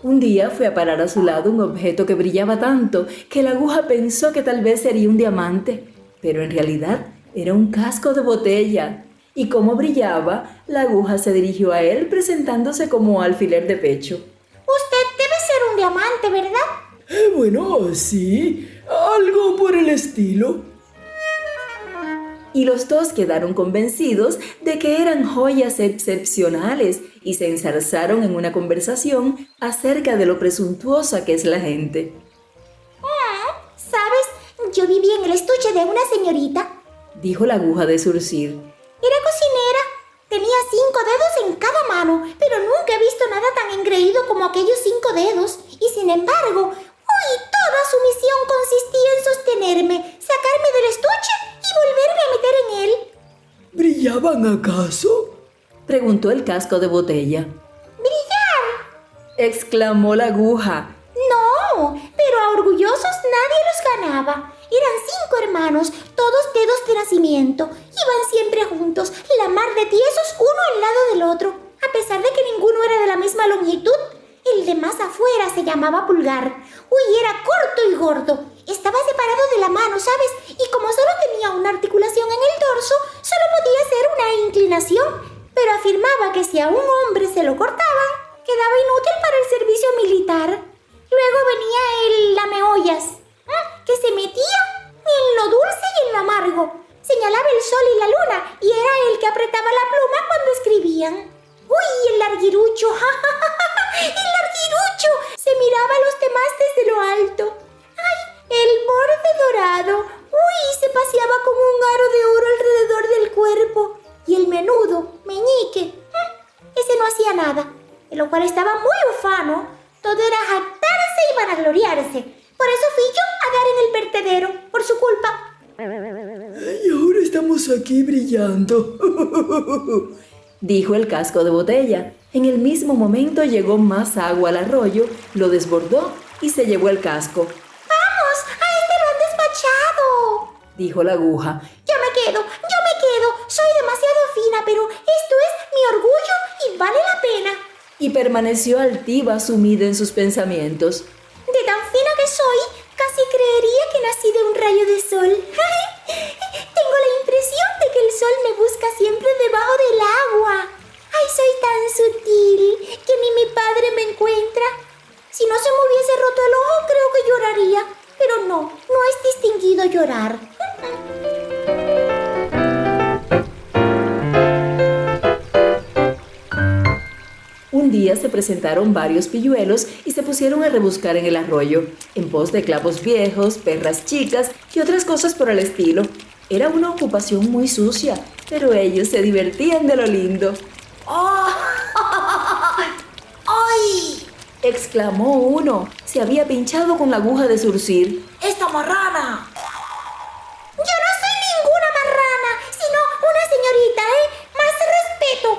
Un día fue a parar a su lado un objeto que brillaba tanto que la aguja pensó que tal vez sería un diamante, pero en realidad era un casco de botella. Y como brillaba, la aguja se dirigió a él presentándose como alfiler de pecho. Usted debe ser un diamante, ¿verdad? Bueno, sí, algo por el estilo. Y los dos quedaron convencidos de que eran joyas excepcionales y se enzarzaron en una conversación acerca de lo presuntuosa que es la gente. ¿Sabes? Yo viví en el estuche de una señorita, dijo la aguja de surcir. Era cocinera, tenía 5 dedos en cada mano, pero nunca he visto nada tan engreído como aquellos 5 dedos. Y sin embargo, toda su misión consistía en sostenerme, sacarme del estuche y volverme a meter en él. ¿Brillaban acaso?, preguntó el casco de botella. ¿Brillar?, exclamó la aguja. No, pero a orgullosos nadie los ganaba. Eran 5 hermanos, todos dedos de nacimiento. Iban siempre juntos, la mar de tiesos uno al lado del otro. A pesar de que ninguno era de la misma longitud, El de más afuera se llamaba pulgar. Uy, era corto y gordo. Estaba separado de la mano, ¿sabes? Y como solo tenía una articulación en el dorso, solo podía hacer una inclinación. Pero afirmaba que si a un hombre se lo cortaban, quedaba inútil para el servicio militar. Luego venía el lameollas, que se metía en lo dulce y en lo amargo. Señalaba el sol y la luna y era el que apretaba la pluma cuando escribían. ¡Uy, el larguirucho! ¡El larguirucho! Se miraba los demás desde lo alto. ¡Ay, el borde dorado! ¡Uy, se paseaba como un aro de oro alrededor del cuerpo! Y el menudo, meñique, ese no hacía nada, de lo cual estaba muy ufano. Todo era jactarse y vanagloriarse. Por eso fui yo a dar en el vertedero, por su culpa. Y ahora estamos aquí brillando. dijo el casco de botella. En el mismo momento llegó más agua al arroyo, lo desbordó y se llevó el casco. ¡Vamos! ¡A este lo han despachado!, dijo la aguja. Yo me quedo. Soy demasiado fina, pero esto es mi orgullo y vale la pena. Y permaneció altiva, sumida en sus pensamientos. De tan fina que soy, casi creería que nací de un rayo de sol. Tengo la impresión de que el sol me busca siempre debajo del agua. ¡Ay, soy tan sutil que ni mi padre me encuentra! Si no se me hubiese roto el ojo, creo que lloraría. Pero no es distinguido llorar. Un día se presentaron varios pilluelos y se pusieron a rebuscar en el arroyo, en pos de clavos viejos, perras chicas y otras cosas por el estilo. Era una ocupación muy sucia, pero ellos se divertían de lo lindo. ¡Oh! ¡Ay! Exclamó uno. Se había pinchado con la aguja de zurcir. ¡Esta marrana! Yo no soy ninguna marrana, sino una señorita, Más respeto.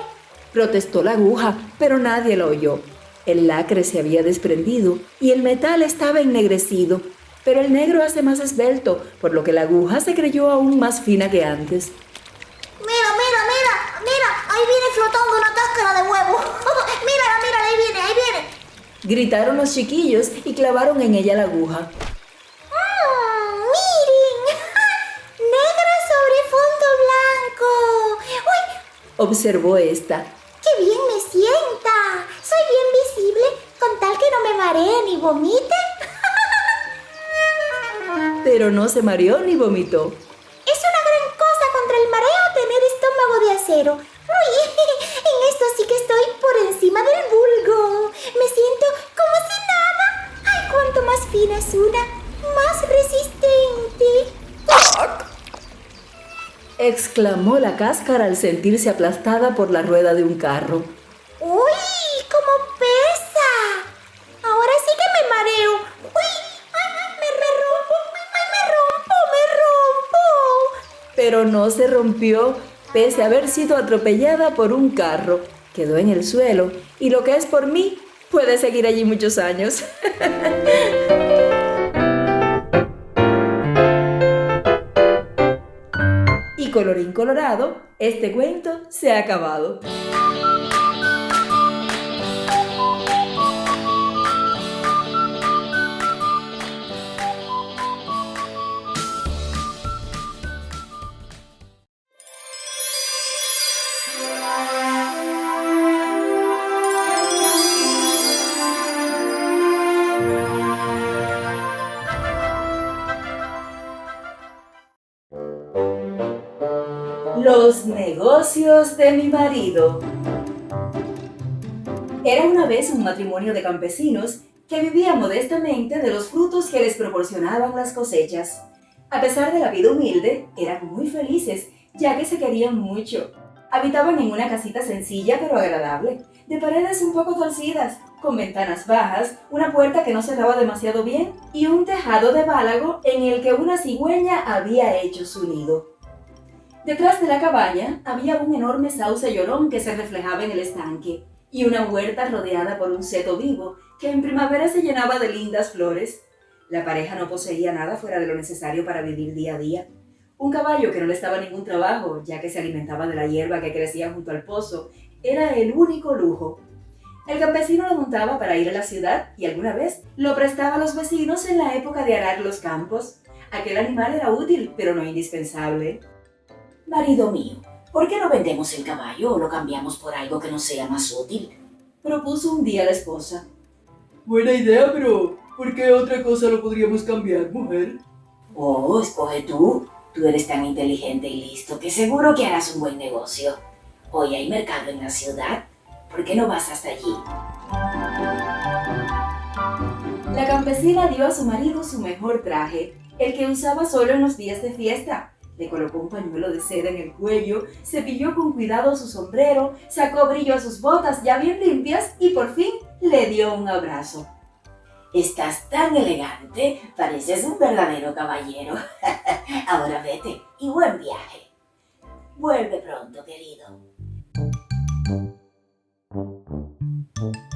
Protestó la aguja, pero nadie la oyó. El lacre se había desprendido y el metal estaba ennegrecido, pero el negro hace más esbelto, por lo que la aguja se creyó aún más fina que antes. Mira, ahí viene flotando una cáscara de huevo. Mira, ahí viene. Gritaron los chiquillos y clavaron en ella la aguja. ¡Miren! ¡Negra sobre fondo blanco! ¡Uy! Observó esta. ¡Qué bien me sienta! Soy bien visible, con tal que no me maree ni vomite. Pero no se mareó ni vomitó. Es una gran cosa contra el mareo tener estómago de acero. ¡Uy! En esto sí que estoy por encima del vulgo. Me siento como si nada. ¡Ay, cuanto más fina es una, más resistente! Exclamó la cáscara al sentirse aplastada por la rueda de un carro. ¡Uy! ¡Cómo pesa! Ahora sí que me mareo. ¡Uy! ¡Ay, me rompo! Pero no se rompió, pese a haber sido atropellada por un carro. Quedó en el suelo y lo que es por mí, puede seguir allí muchos años. Y colorín colorado, este cuento se ha acabado. Los negocios de mi marido. Era una vez un matrimonio de campesinos que vivía modestamente de los frutos que les proporcionaban las cosechas. A pesar de la vida humilde, eran muy felices, ya que se querían mucho. Habitaban en una casita sencilla pero agradable, de paredes un poco torcidas, con ventanas bajas, una puerta que no cerraba demasiado bien y un tejado de bálago en el que una cigüeña había hecho su nido. Detrás de la cabaña había un enorme sauce llorón que se reflejaba en el estanque y una huerta rodeada por un seto vivo que en primavera se llenaba de lindas flores. La pareja no poseía nada fuera de lo necesario para vivir día a día. Un caballo que no les daba ningún trabajo, ya que se alimentaba de la hierba que crecía junto al pozo, era el único lujo. El campesino lo montaba para ir a la ciudad y alguna vez lo prestaba a los vecinos en la época de arar los campos. Aquel animal era útil, pero no indispensable. Marido mío, ¿por qué no vendemos el caballo o lo cambiamos por algo que nos sea más útil? Propuso un día la esposa. Buena idea, pero ¿por qué otra cosa lo podríamos cambiar, mujer? Oh, escoge tú. Tú eres tan inteligente y listo que seguro que harás un buen negocio. Hoy hay mercado en la ciudad. ¿Por qué no vas hasta allí? La campesina dio a su marido su mejor traje, el que usaba solo en los días de fiesta. Le colocó un pañuelo de seda en el cuello, cepilló con cuidado su sombrero, sacó brillo a sus botas ya bien limpias y por fin le dio un abrazo. Estás tan elegante, pareces un verdadero caballero. Ahora vete y buen viaje. Vuelve pronto, querido.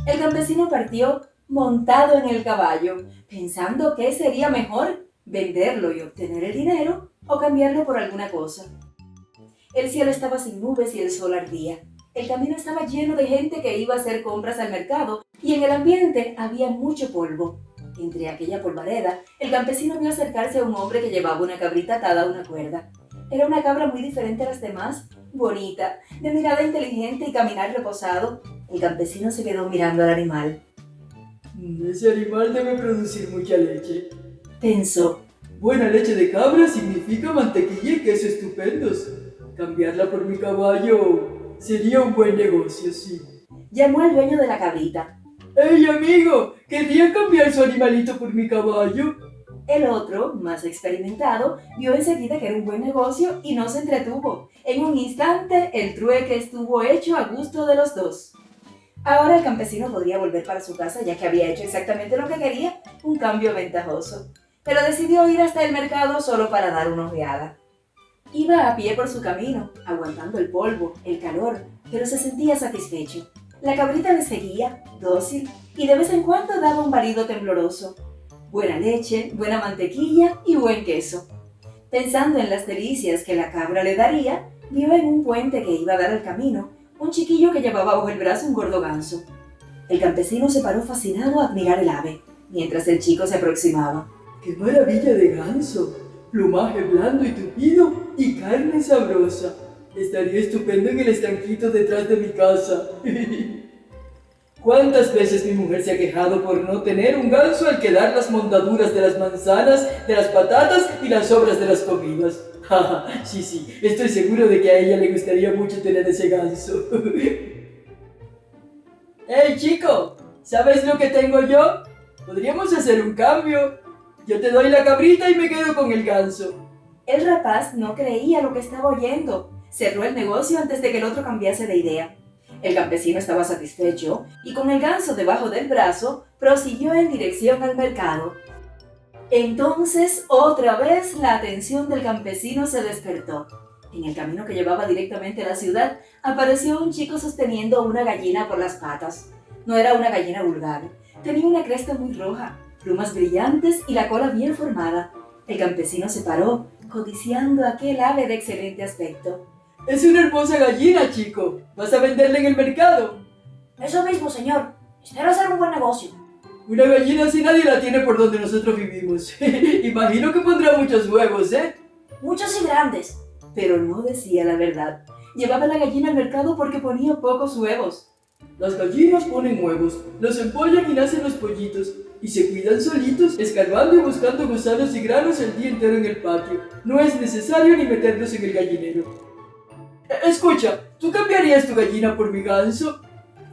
El campesino partió montado en el caballo, pensando qué sería mejor, venderlo y obtener el dinero o cambiarlo por alguna cosa. El cielo estaba sin nubes y el sol ardía. El camino estaba lleno de gente que iba a hacer compras al mercado y en el ambiente había mucho polvo. Entre aquella polvareda, el campesino vio acercarse a un hombre que llevaba una cabrita atada a una cuerda. Era una cabra muy diferente a las demás, bonita, de mirada inteligente y caminar reposado. El campesino se quedó mirando al animal. Ese animal debe producir mucha leche. Pensó. Buena leche de cabra significa mantequilla y queso estupendos. Cambiarla por mi caballo sería un buen negocio, sí. Llamó al dueño de la cabrita. ¡Hey, amigo! ¿Querría cambiar su animalito por mi caballo? El otro, más experimentado, vio enseguida que era un buen negocio y no se entretuvo. En un instante, el trueque estuvo hecho a gusto de los dos. Ahora el campesino podría volver para su casa ya que había hecho exactamente lo que quería, un cambio ventajoso. Pero decidió ir hasta el mercado solo para dar una ojeada. Iba a pie por su camino, aguantando el polvo, el calor, pero se sentía satisfecho. La cabrita le seguía, dócil, y de vez en cuando daba un balido tembloroso. Buena leche, buena mantequilla y buen queso. Pensando en las delicias que la cabra le daría, vio en un puente que iba a dar al camino un chiquillo que llevaba bajo el brazo un gordo ganso. El campesino se paró fascinado a admirar el ave, mientras el chico se aproximaba. ¡Qué maravilla de ganso! Plumaje blando y tupido y carne sabrosa. Estaría estupendo en el estanquito detrás de mi casa. ¿Cuántas veces mi mujer se ha quejado por no tener un ganso al que dar las mondaduras de las manzanas, de las patatas y las sobras de las comidas? Sí, estoy seguro de que a ella le gustaría mucho tener ese ganso. ¡Hey, chico! ¿Sabes lo que tengo yo? Podríamos hacer un cambio. Yo te doy la cabrita y me quedo con el ganso. El rapaz no creía lo que estaba oyendo. Cerró el negocio antes de que el otro cambiase de idea. El campesino estaba satisfecho y con el ganso debajo del brazo prosiguió en dirección al mercado. Entonces, otra vez, la atención del campesino se despertó. En el camino que llevaba directamente a la ciudad, apareció un chico sosteniendo una gallina por las patas. No era una gallina vulgar. Tenía una cresta muy roja, plumas brillantes y la cola bien formada. El campesino se paró, codiciando aquel ave de excelente aspecto. ¡Es una hermosa gallina, chico! ¿Vas a venderla en el mercado? Eso mismo, señor. Espero hacer un buen negocio. Una gallina así nadie la tiene por donde nosotros vivimos. Imagino que pondrá muchos huevos, ¿eh? Muchos y grandes. Pero no decía la verdad. Llevaba la gallina al mercado porque ponía pocos huevos. Las gallinas ponen huevos, los empollan y nacen los pollitos, y se cuidan solitos, escarbando y buscando gusanos y granos el día entero en el patio. No es necesario ni meterlos en el gallinero. Escucha, ¿tú cambiarías tu gallina por mi ganso?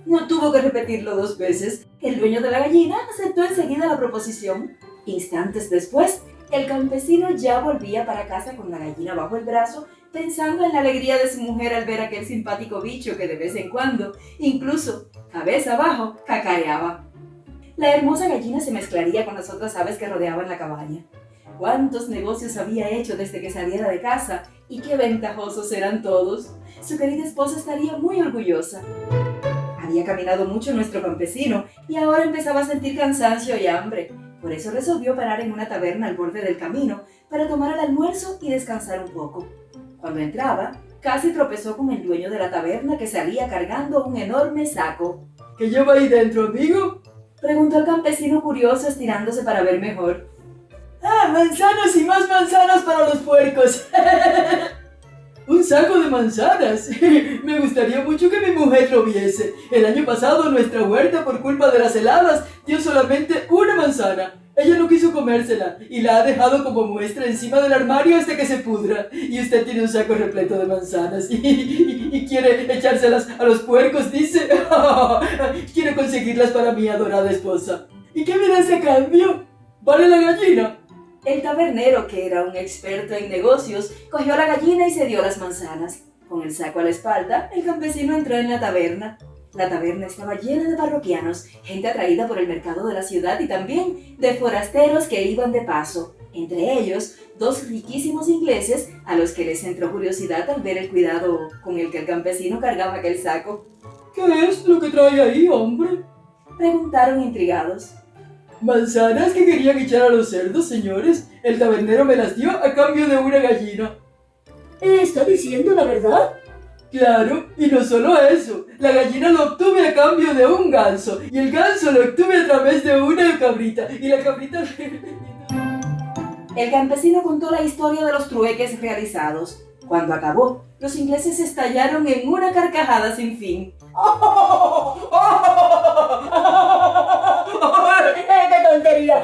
No tuvo que repetirlo 2 veces. El dueño de la gallina aceptó enseguida la proposición. Instantes después, el campesino ya volvía para casa con la gallina bajo el brazo, pensando en la alegría de su mujer al ver aquel simpático bicho que de vez en cuando, incluso cabeza abajo, cacareaba. La hermosa gallina se mezclaría con las otras aves que rodeaban la cabaña. ¿Cuántos negocios había hecho desde que saliera de casa? Y qué ventajosos eran todos. Su querida esposa estaría muy orgullosa. Había caminado mucho nuestro campesino y ahora empezaba a sentir cansancio y hambre. Por eso resolvió parar en una taberna al borde del camino para tomar el almuerzo y descansar un poco. Cuando entraba, casi tropezó con el dueño de la taberna que salía cargando un enorme saco. ¿Qué lleva ahí dentro, amigo? Preguntó el campesino curioso estirándose para ver mejor. ¡Ah, manzanas y más manzanas para los puercos! ¡Un saco de manzanas! Me gustaría mucho que mi mujer lo viese. El año pasado nuestra huerta, por culpa de las heladas, dio solamente una manzana. Ella no quiso comérsela y la ha dejado como muestra encima del armario hasta que se pudra. Y usted tiene un saco repleto de manzanas y quiere echárselas a los puercos, dice. Quiero conseguirlas para mi adorada esposa. ¿Y qué me das a cambio? ¿Vale la gallina? El tabernero, que era un experto en negocios, cogió la gallina y se dio las manzanas. Con el saco a la espalda, el campesino entró en la taberna. La taberna estaba llena de parroquianos, gente atraída por el mercado de la ciudad y también de forasteros que iban de paso. Entre ellos, 2 riquísimos ingleses a los que les entró curiosidad al ver el cuidado con el que el campesino cargaba aquel saco. ¿Qué es lo que trae ahí, hombre? Preguntaron intrigados. Manzanas que querían echar a los cerdos, señores. El tabernero me las dio a cambio de una gallina. ¿Está diciendo la verdad? Claro, y no solo eso, la gallina lo obtuve a cambio de un ganso, y el ganso lo obtuve a través de una cabrita, y la cabrita... El campesino contó la historia de los trueques realizados. Cuando acabó, los ingleses estallaron en una carcajada sin fin. ¡Qué tontería!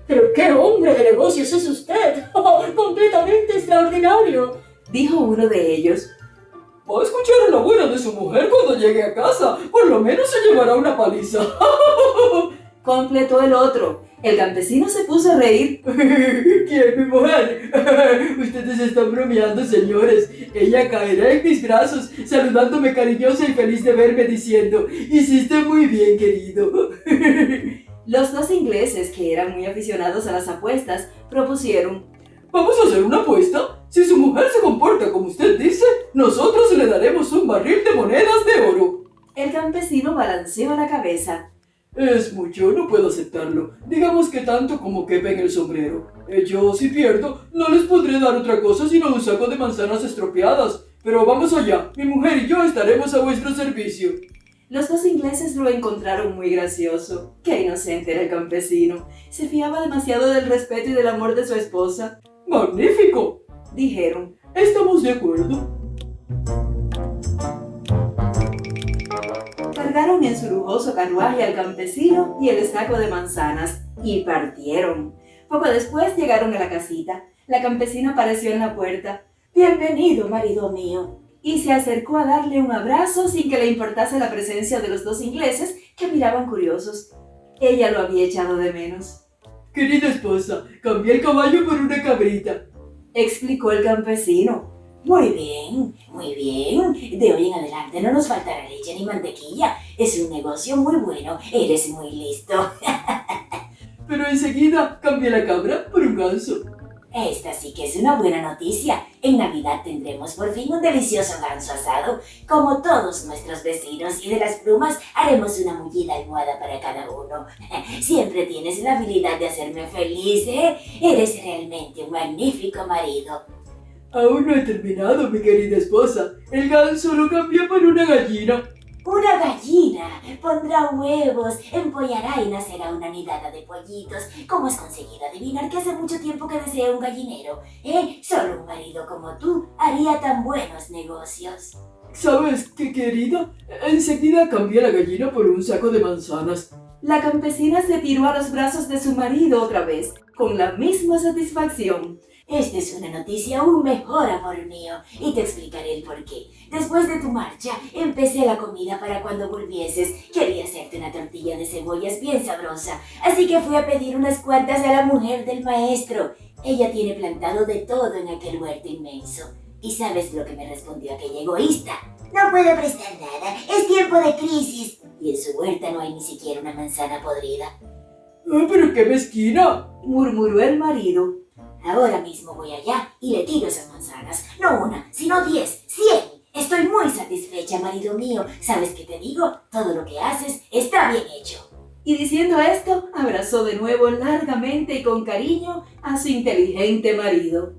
¡Pero qué hombre de negocios es usted! ¡Completamente extraordinario! Dijo uno de ellos. Va a escuchar la buena de su mujer cuando llegue a casa. Por lo menos se llevará una paliza. Completó el otro. El campesino se puso a reír. ¿Quién, mi mujer? Ustedes están bromeando, señores. Ella caerá en mis brazos, saludándome cariñosa y feliz de verme, diciendo: hiciste muy bien, querido. Los 2 ingleses, que eran muy aficionados a las apuestas, propusieron: ¿Vamos a hacer una apuesta? Si su mujer se comporta como usted dice, nosotros le daremos un barril de monedas de oro. El campesino balanceó la cabeza. Es mucho, no puedo aceptarlo. Digamos que tanto como quepa en el sombrero. Yo, si pierdo, no les podré dar otra cosa sino un saco de manzanas estropeadas. Pero vamos allá, mi mujer y yo estaremos a vuestro servicio. Los 2 ingleses lo encontraron muy gracioso. Qué inocente era el campesino. Se fiaba demasiado del respeto y del amor de su esposa. ¡Magnífico!, dijeron. Estamos de acuerdo. Cargaron en su lujoso carruaje al campesino y el saco de manzanas y partieron. Poco después llegaron a la casita. La campesina apareció en la puerta. «Bienvenido, marido mío», y se acercó a darle un abrazo sin que le importase la presencia de los 2 ingleses que miraban curiosos. Ella lo había echado de menos. Querida esposa, cambié el caballo por una cabrita, explicó el campesino. Muy bien, muy bien. De hoy en adelante no nos faltará leche ni mantequilla. Es un negocio muy bueno. Eres muy listo. pero enseguida cambié la cabra por un ganso. Esta sí que es una buena noticia. En Navidad tendremos por fin un delicioso ganso asado, como todos nuestros vecinos, y de las plumas haremos una mullida almohada para cada uno. Siempre tienes la habilidad de hacerme feliz, ¿eh? Eres realmente un magnífico marido. Aún no he terminado, mi querida esposa. El ganso lo cambié por una gallina. Una gallina pondrá huevos, empollará y nacerá una nidada de pollitos. ¿Cómo has conseguido adivinar que hace mucho tiempo que deseo un gallinero? Solo un marido como tú haría tan buenos negocios. ¿Sabes qué, querida? Enseguida cambié la gallina por un saco de manzanas. La campesina se tiró a los brazos de su marido otra vez, con la misma satisfacción. Esta es una noticia aún mejor, amor mío, y te explicaré el porqué. Después de tu marcha, empecé la comida para cuando volvieses. Quería hacerte una tortilla de cebollas bien sabrosa, así que fui a pedir unas cuantas a la mujer del maestro. Ella tiene plantado de todo en aquel huerto inmenso. ¿Y sabes lo que me respondió aquella egoísta? No puedo prestar nada, es tiempo de crisis. Y en su huerta no hay ni siquiera una manzana podrida. ¡Pero qué mezquina!, murmuró el marido. Ahora mismo voy allá y le tiro esas manzanas. No una, sino 10, 100. Estoy muy satisfecha, marido mío. ¿Sabes qué te digo? Todo lo que haces está bien hecho. Y diciendo esto, abrazó de nuevo largamente y con cariño a su inteligente marido.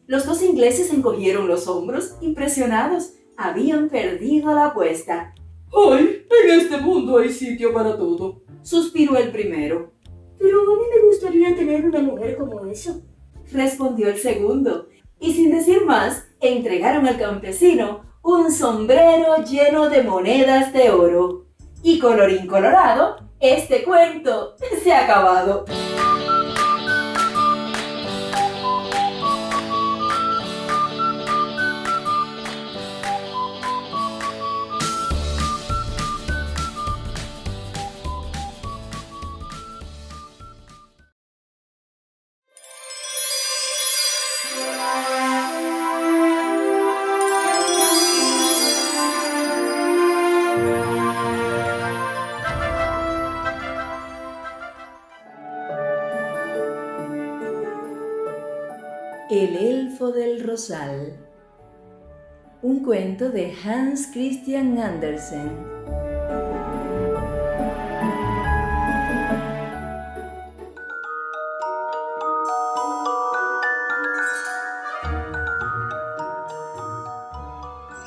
Los 2 ingleses encogieron los hombros, impresionados. Habían perdido la apuesta. ¡Ay! En este mundo hay sitio para todo. Suspiró el primero. Pero a mí me gustaría tener una mujer como eso. Respondió el segundo. Y sin decir más, entregaron al campesino un sombrero lleno de monedas de oro. Y colorín colorado, este cuento se ha acabado. El elfo del rosal. Un cuento de Hans Christian Andersen.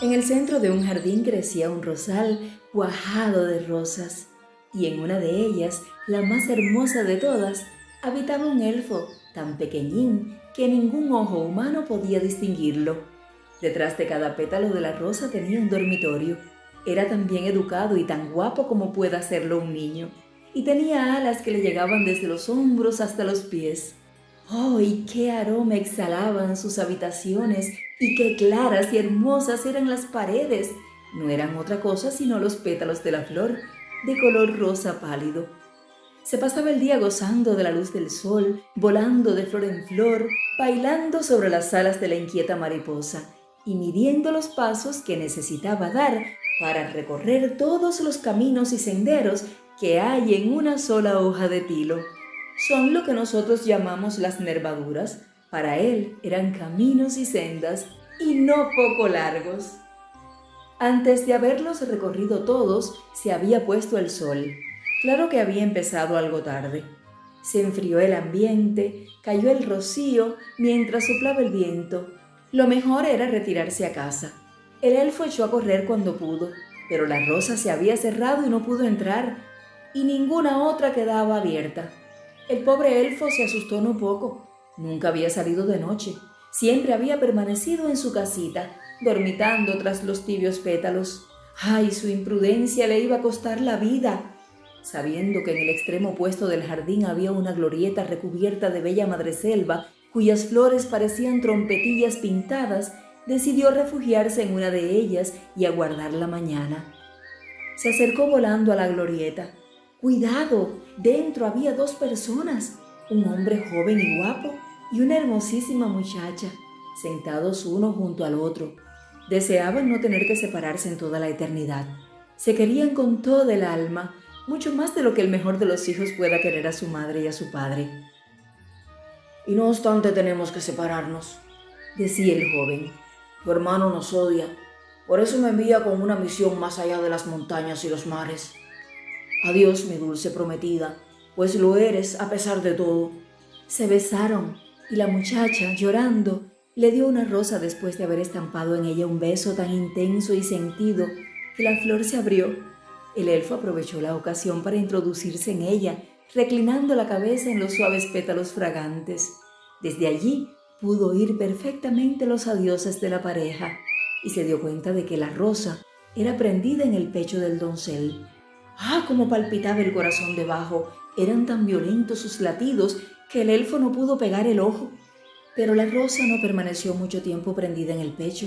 En el centro de un jardín crecía un rosal cuajado de rosas, y en una de ellas, la más hermosa de todas, habitaba un elfo tan pequeñín que ningún ojo humano podía distinguirlo. Detrás de cada pétalo de la rosa tenía un dormitorio. Era tan bien educado y tan guapo como pueda serlo un niño, y tenía alas que le llegaban desde los hombros hasta los pies. ¡Oh, y qué aroma exhalaban sus habitaciones! ¡Y qué claras y hermosas eran las paredes! No eran otra cosa sino los pétalos de la flor, de color rosa pálido. Se pasaba el día gozando de la luz del sol, volando de flor en flor, bailando sobre las alas de la inquieta mariposa y midiendo los pasos que necesitaba dar para recorrer todos los caminos y senderos que hay en una sola hoja de tilo. Son lo que nosotros llamamos las nervaduras. Para él eran caminos y sendas, y no poco largos. Antes de haberlos recorrido todos, se había puesto el sol. Claro que había empezado algo tarde. Se enfrió el ambiente, cayó el rocío mientras soplaba el viento. Lo mejor era retirarse a casa. El elfo echó a correr cuando pudo, pero la rosa se había cerrado y no pudo entrar, y ninguna otra quedaba abierta. El pobre elfo se asustó no poco. Nunca había salido de noche. Siempre había permanecido en su casita, dormitando tras los tibios pétalos. ¡Ay, su imprudencia le iba a costar la vida! Sabiendo que en el extremo opuesto del jardín había una glorieta recubierta de bella madreselva, cuyas flores parecían trompetillas pintadas, decidió refugiarse en una de ellas y aguardar la mañana. Se acercó volando a la glorieta. ¡Cuidado! Dentro había dos personas, un hombre joven y guapo y una hermosísima muchacha, sentados uno junto al otro. Deseaban no tener que separarse en toda la eternidad. Se querían con toda el alma, mucho más de lo que el mejor de los hijos pueda querer a su madre y a su padre. Y no obstante tenemos que separarnos, decía el joven. Tu hermano nos odia, por eso me envía con una misión más allá de las montañas y los mares. Adiós, mi dulce prometida, pues lo eres a pesar de todo. Se besaron, y la muchacha, llorando, le dio una rosa después de haber estampado en ella un beso tan intenso y sentido que la flor se abrió. El elfo aprovechó la ocasión para introducirse en ella, reclinando la cabeza en los suaves pétalos fragantes. Desde allí pudo oír perfectamente los adioses de la pareja y se dio cuenta de que la rosa era prendida en el pecho del doncel. ¡Ah, cómo palpitaba el corazón debajo! Eran tan violentos sus latidos que el elfo no pudo pegar el ojo. Pero la rosa no permaneció mucho tiempo prendida en el pecho.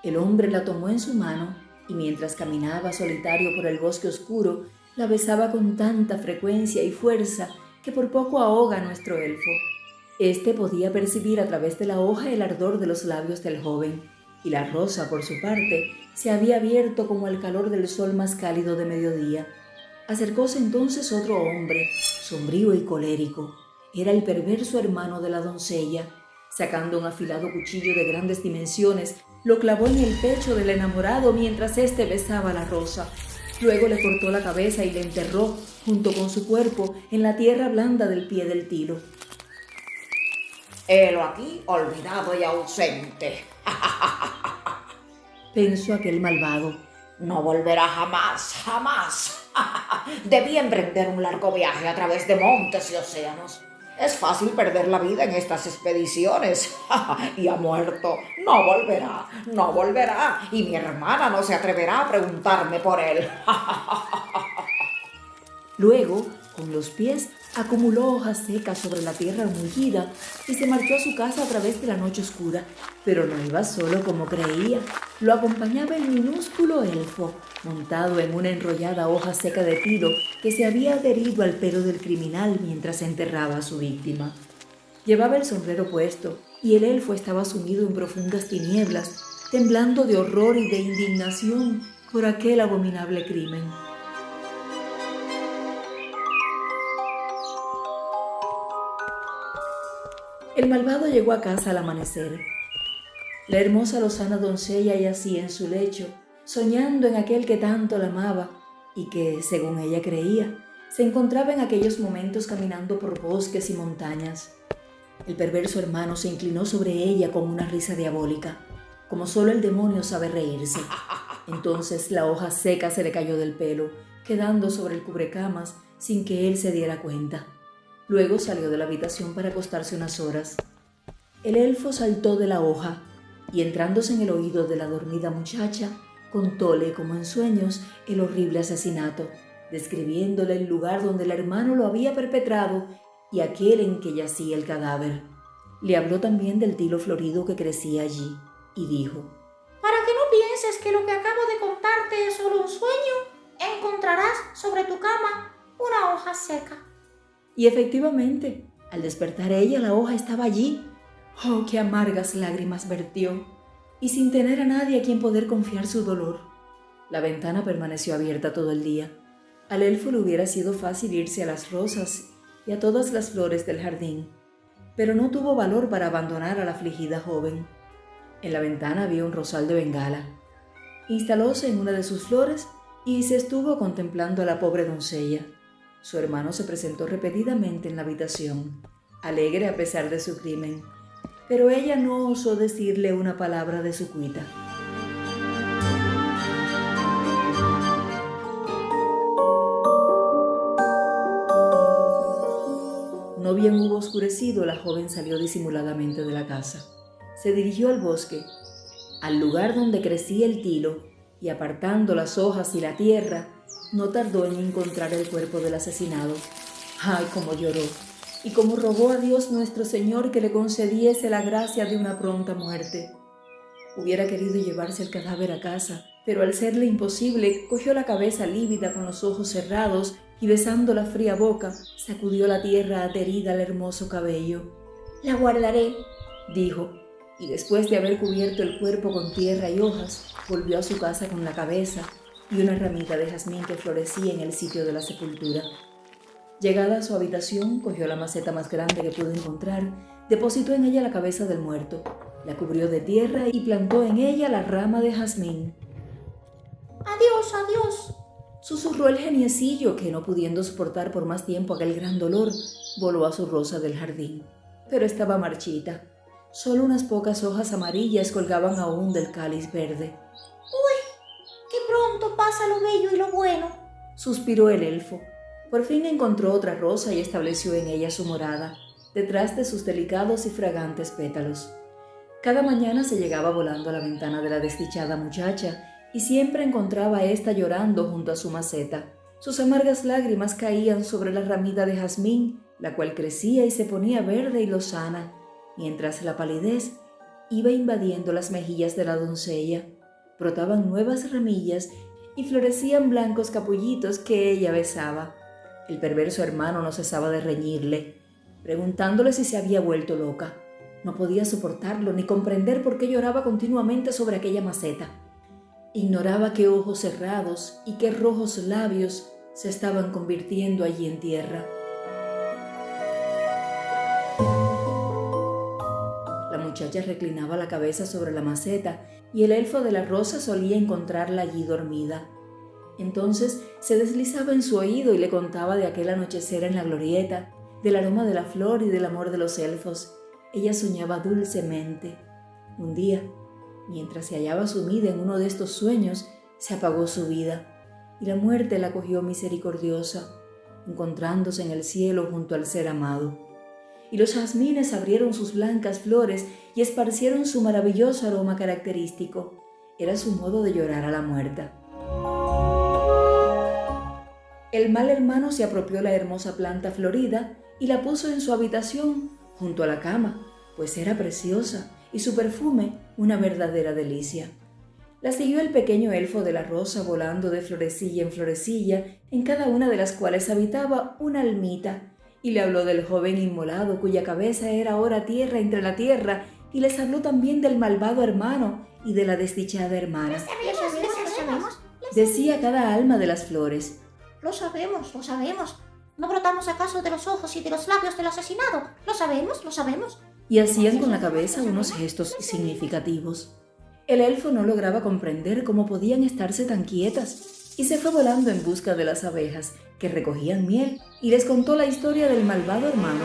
El hombre la tomó en su mano y mientras caminaba solitario por el bosque oscuro, la besaba con tanta frecuencia y fuerza que por poco ahoga a nuestro elfo. Este podía percibir a través de la hoja el ardor de los labios del joven, y la rosa, por su parte, se había abierto como el calor del sol más cálido de mediodía. Acercóse entonces otro hombre, sombrío y colérico. Era el perverso hermano de la doncella. Sacando un afilado cuchillo de grandes dimensiones, lo clavó en el pecho del enamorado mientras éste besaba la rosa. Luego le cortó la cabeza y le enterró, junto con su cuerpo, en la tierra blanda del pie del tilo. Helo aquí, olvidado y ausente, pensó aquel malvado. No volverá jamás, jamás. Debí emprender un largo viaje a través de montes y océanos. Es fácil perder la vida en estas expediciones. Y ha muerto. No volverá, no volverá. Y mi hermana no se atreverá a preguntarme por él. Luego, con los pies, acumuló hojas secas sobre la tierra mullida y se marchó a su casa a través de la noche oscura. Pero no iba solo como creía. Lo acompañaba el minúsculo elfo, montado en una enrollada hoja seca de tilo que se había adherido al pelo del criminal mientras enterraba a su víctima. Llevaba el sombrero puesto y el elfo estaba sumido en profundas tinieblas, temblando de horror y de indignación por aquel abominable crimen. El malvado llegó a casa al amanecer. La hermosa lozana doncella yacía en su lecho, soñando en aquel que tanto la amaba y que, según ella creía, se encontraba en aquellos momentos caminando por bosques y montañas. El perverso hermano se inclinó sobre ella con una risa diabólica, como solo el demonio sabe reírse. Entonces la hoja seca se le cayó del pelo, quedando sobre el cubrecamas sin que él se diera cuenta. Luego salió de la habitación para acostarse unas horas. El elfo saltó de la hoja y, entrándose en el oído de la dormida muchacha, contóle como en sueños el horrible asesinato, describiéndole el lugar donde el hermano lo había perpetrado y aquel en que yacía el cadáver. Le habló también del tilo florido que crecía allí y dijo: Para que no pienses que lo que acabo de contarte es solo un sueño, encontrarás sobre tu cama una hoja seca. Y efectivamente, al despertar ella, la hoja estaba allí. ¡Oh, qué amargas lágrimas vertió! Y sin tener a nadie a quien poder confiar su dolor. La ventana permaneció abierta todo el día. Al elfo le hubiera sido fácil irse a las rosas y a todas las flores del jardín, pero no tuvo valor para abandonar a la afligida joven. En la ventana había un rosal de bengala. Instalóse en una de sus flores y se estuvo contemplando a la pobre doncella. Su hermano se presentó repetidamente en la habitación, alegre a pesar de su crimen, pero ella no osó decirle una palabra de su cuita. No bien hubo oscurecido, la joven salió disimuladamente de la casa. Se dirigió al bosque, al lugar donde crecía el tilo, y apartando las hojas y la tierra, no tardó en encontrar el cuerpo del asesinado. ¡Ay, cómo lloró! Y cómo rogó a Dios nuestro Señor que le concediese la gracia de una pronta muerte. Hubiera querido llevarse el cadáver a casa, pero al serle imposible, cogió la cabeza lívida con los ojos cerrados y, besando la fría boca, sacudió la tierra adherida al hermoso cabello. La guardaré, dijo, y después de haber cubierto el cuerpo con tierra y hojas, volvió a su casa con la cabeza y una ramita de jazmín que florecía en el sitio de la sepultura. Llegada a su habitación, cogió la maceta más grande que pudo encontrar, depositó en ella la cabeza del muerto, la cubrió de tierra y plantó en ella la rama de jazmín. Adiós, adiós, susurró el geniecillo que, no pudiendo soportar por más tiempo aquel gran dolor, voló a su rosa del jardín. Pero estaba marchita. Solo unas pocas hojas amarillas colgaban aún del cáliz verde. ¡Qué pronto pasa lo bello y lo bueno!, suspiró el elfo. Por fin encontró otra rosa y estableció en ella su morada, detrás de sus delicados y fragantes pétalos. Cada mañana se llegaba volando a la ventana de la desdichada muchacha y siempre encontraba a ésta llorando junto a su maceta. Sus amargas lágrimas caían sobre la ramita de jazmín, la cual crecía y se ponía verde y lozana, mientras la palidez iba invadiendo las mejillas de la doncella. Brotaban nuevas ramillas y florecían blancos capullitos que ella besaba. El perverso hermano no cesaba de reñirle, preguntándole si se había vuelto loca. No podía soportarlo ni comprender por qué lloraba continuamente sobre aquella maceta. Ignoraba qué ojos cerrados y qué rojos labios se estaban convirtiendo allí en tierra. La muchacha reclinaba la cabeza sobre la maceta y el elfo de la rosa solía encontrarla allí dormida. Entonces se deslizaba en su oído y le contaba de aquel anochecer en la glorieta, del aroma de la flor y del amor de los elfos. Ella soñaba dulcemente. Un día, mientras se hallaba sumida en uno de estos sueños, se apagó su vida y la muerte la cogió misericordiosa, encontrándose en el cielo junto al ser amado. Y los jazmines abrieron sus blancas flores y esparcieron su maravilloso aroma característico. Era su modo de llorar a la muerta. El mal hermano se apropió la hermosa planta florida y la puso en su habitación junto a la cama, pues era preciosa y su perfume una verdadera delicia. La siguió el pequeño elfo de la rosa volando de florecilla en florecilla, en cada una de las cuales habitaba una almita, y le habló del joven inmolado cuya cabeza era ahora tierra entre la tierra, y les habló también del malvado hermano y de la desdichada hermana. Lo sabemos. Decía cada alma de las flores: Lo sabemos. ¿No brotamos acaso de los ojos y de los labios del asesinado? Lo sabemos. y hacían con la cabeza unos gestos significativos. El elfo no lograba comprender cómo podían estarse tan quietas y se fue volando en busca de las abejas que recogían miel y les contó la historia del malvado hermano.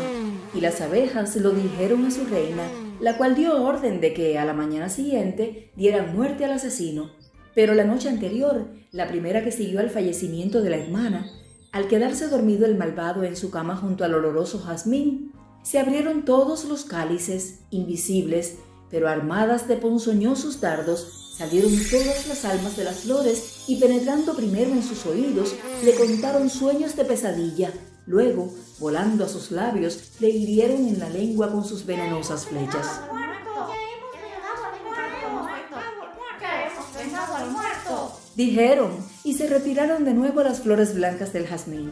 Y las abejas lo dijeron a su reina, la cual dio orden de que a la mañana siguiente dieran muerte al asesino. Pero la noche anterior, la primera que siguió al fallecimiento de la hermana, al quedarse dormido el malvado en su cama junto al oloroso jazmín, se abrieron todos los cálices, invisibles, pero armadas de ponzoñosos dardos, salieron todas las almas de las flores y penetrando primero en sus oídos, le contaron sueños de pesadilla. Luego, volando a sus labios, le hirieron en la lengua con sus venenosas flechas. Dijeron, y se retiraron de nuevo las flores blancas del jazmín.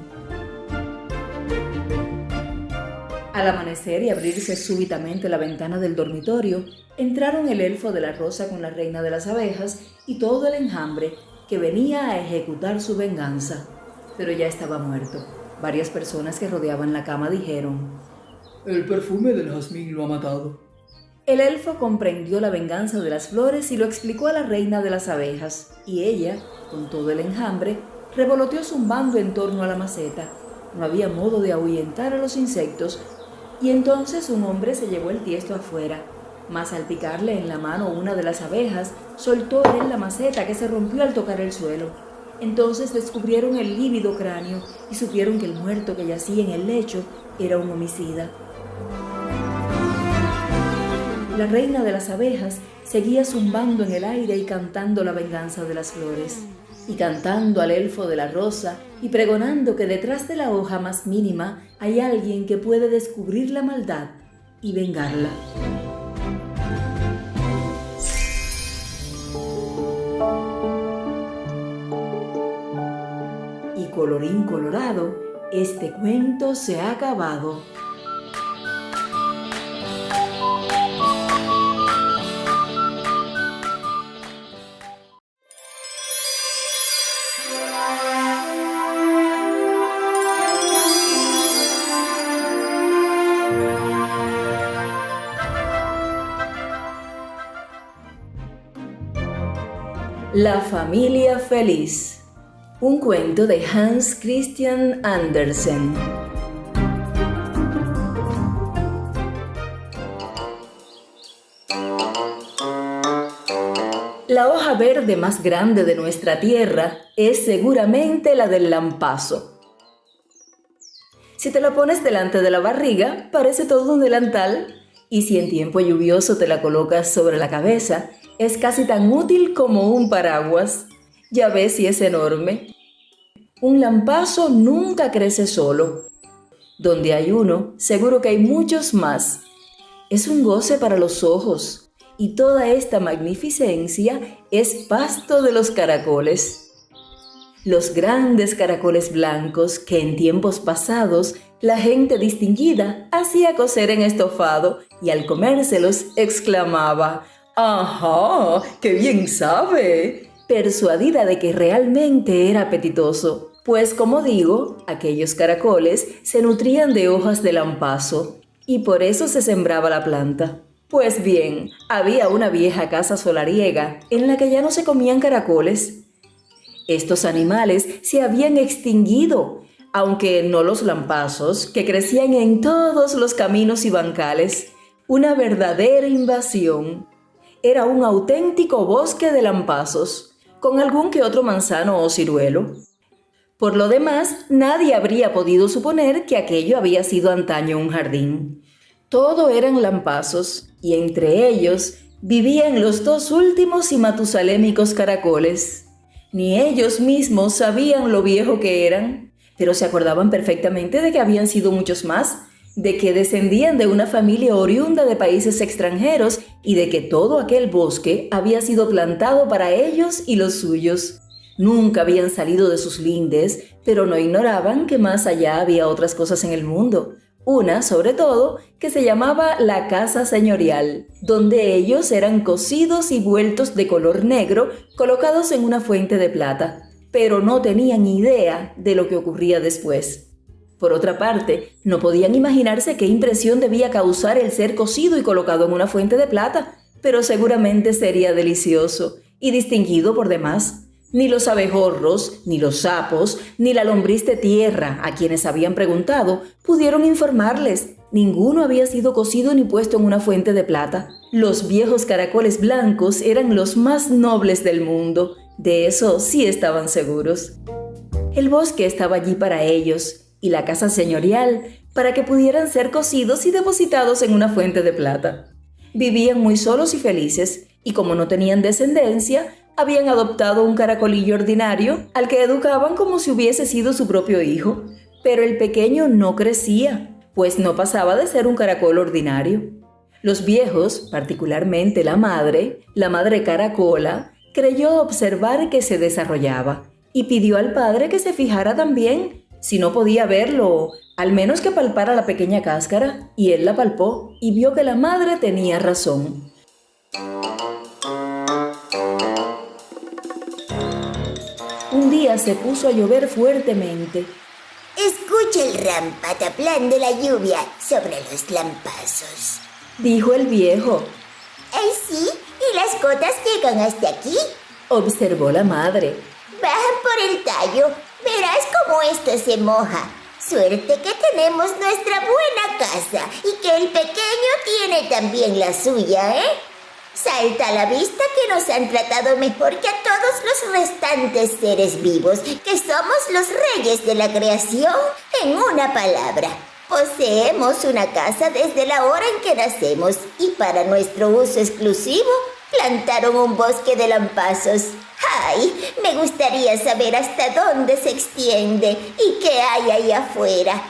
Al amanecer y abrirse súbitamente la ventana del dormitorio, entraron el elfo de la rosa con la reina de las abejas y todo el enjambre que venía a ejecutar su venganza. Pero ya estaba muerto. Varias personas que rodeaban la cama dijeron: El perfume del jazmín lo ha matado. El elfo comprendió la venganza de las flores y lo explicó a la reina de las abejas, y ella, con todo el enjambre, revoloteó zumbando en torno a la maceta. No había modo de ahuyentar a los insectos, y entonces un hombre se llevó el tiesto afuera, mas al picarle en la mano una de las abejas, soltó él la maceta que se rompió al tocar el suelo. Entonces descubrieron el lívido cráneo y supieron que el muerto que yacía en el lecho era un homicida. La reina de las abejas seguía zumbando en el aire y cantando la venganza de las flores, y cantando al elfo de la rosa y pregonando que detrás de la hoja más mínima hay alguien que puede descubrir la maldad y vengarla. Y colorín colorado, este cuento se ha acabado. La familia feliz. Un cuento de Hans Christian Andersen. La hoja verde más grande de nuestra tierra es seguramente la del lampazo. Si te la pones delante de la barriga, parece todo un delantal, y si en tiempo lluvioso te la colocas sobre la cabeza, es casi tan útil como un paraguas. Ya ves si es enorme. Un lampazo nunca crece solo. Donde hay uno, seguro que hay muchos más. Es un goce para los ojos, y toda esta magnificencia es pasto de los caracoles. Los grandes caracoles blancos que en tiempos pasados la gente distinguida hacía cocer en estofado y al comérselos exclamaba: ¡Ajá! ¡Qué bien sabe! Persuadida de que realmente era apetitoso, pues como digo, aquellos caracoles se nutrían de hojas de lampazo y por eso se sembraba la planta. Pues bien, había una vieja casa solariega en la que ya no se comían caracoles. Estos animales se habían extinguido, aunque no los lampazos que crecían en todos los caminos y bancales. Una verdadera invasión. Era un auténtico bosque de lampazos. con algún que otro manzano o ciruelo. Por lo demás, nadie habría podido suponer que aquello había sido antaño un jardín. Todo eran lampazos, y entre ellos vivían los dos últimos y matusalémicos caracoles. Ni ellos mismos sabían lo viejo que eran, pero se acordaban perfectamente de que habían sido muchos más, de que descendían de una familia oriunda de países extranjeros y de que todo aquel bosque había sido plantado para ellos y los suyos. Nunca habían salido de sus lindes, pero no ignoraban que más allá había otras cosas en el mundo. Una, sobre todo, que se llamaba la casa señorial, donde ellos eran cocidos y vueltos de color negro, colocados en una fuente de plata, pero no tenían idea de lo que ocurría después. Por otra parte, no podían imaginarse qué impresión debía causar el ser cocido y colocado en una fuente de plata, pero seguramente sería delicioso y distinguido por demás. Ni los abejorros, ni los sapos, ni la lombriz de tierra, a quienes habían preguntado, pudieron informarles. Ninguno había sido cocido ni puesto en una fuente de plata. Los viejos caracoles blancos eran los más nobles del mundo. De eso sí estaban seguros. El bosque estaba allí para ellos, y la casa señorial para que pudieran ser cocidos y depositados en una fuente de plata. Vivían muy solos y felices, y como no tenían descendencia, habían adoptado un caracolillo ordinario al que educaban como si hubiese sido su propio hijo. Pero el pequeño no crecía, pues no pasaba de ser un caracol ordinario. Los viejos, particularmente la madre caracola, creyó observar que se desarrollaba y pidió al padre que se fijara también. Si no podía verlo, al menos que palpara la pequeña cáscara, y él la palpó y vio que la madre tenía razón. Un día se puso a llover fuertemente. Escucha el rampataplán de la lluvia sobre los lampazos, Dijo el viejo. ¡Ay, sí! ¿Y las gotas llegan hasta aquí? Observó la madre. Bajan por el tallo. Verás cómo esto se moja. Suerte que tenemos nuestra buena casa y que el pequeño tiene también la suya, ¿eh? Salta a la vista que nos han tratado mejor que a todos los restantes seres vivos, que somos los reyes de la creación. En una palabra, poseemos una casa desde la hora en que nacemos y para nuestro uso exclusivo plantaron un bosque de lampazos. ¡Ay! Me gustaría saber hasta dónde se extiende y qué hay ahí afuera.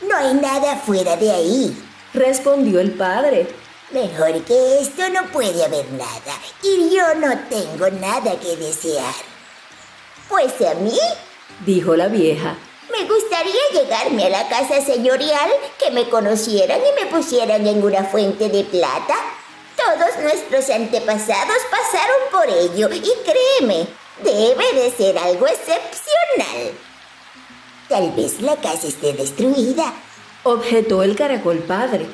No hay nada fuera de ahí, Respondió el padre. Mejor que esto no puede haber nada, y yo no tengo nada que desear. Pues a mí Dijo la vieja. me gustaría llegarme a la casa señorial, que me conocieran y me pusieran en una fuente de plata. Todos nuestros antepasados pasaron por ello, y créeme, debe de ser algo excepcional. Tal vez la casa esté destruida, Objetó el caracol padre.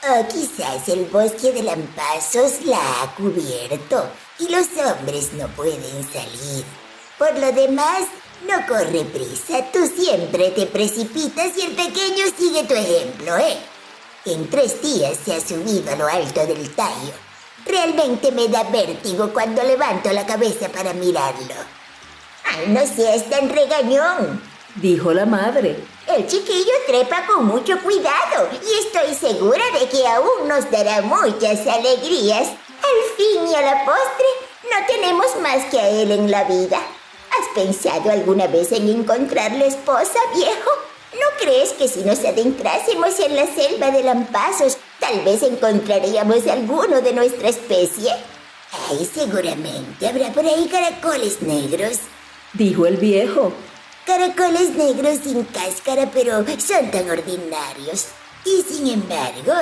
o quizás el bosque de lampazos la ha cubierto y los hombres no pueden salir. Por lo demás, no corre prisa, tú siempre te precipitas y el pequeño sigue tu ejemplo, ¿eh? En 3 días se ha subido a lo alto del tallo. Realmente me da vértigo cuando levanto la cabeza para mirarlo. ¡Ay, no seas tan regañón! Dijo la madre. El chiquillo trepa con mucho cuidado y estoy segura de que aún nos dará muchas alegrías. Al fin y a la postre, no tenemos más que a él en la vida. ¿Has pensado alguna vez en encontrarle esposa, viejo? ¿No crees que si nos adentrásemos en la selva de lampazos, tal vez encontraríamos alguno de nuestra especie? Ay, seguramente habrá por ahí caracoles negros. Dijo el viejo. Caracoles negros sin cáscara, pero son tan ordinarios. Y sin embargo,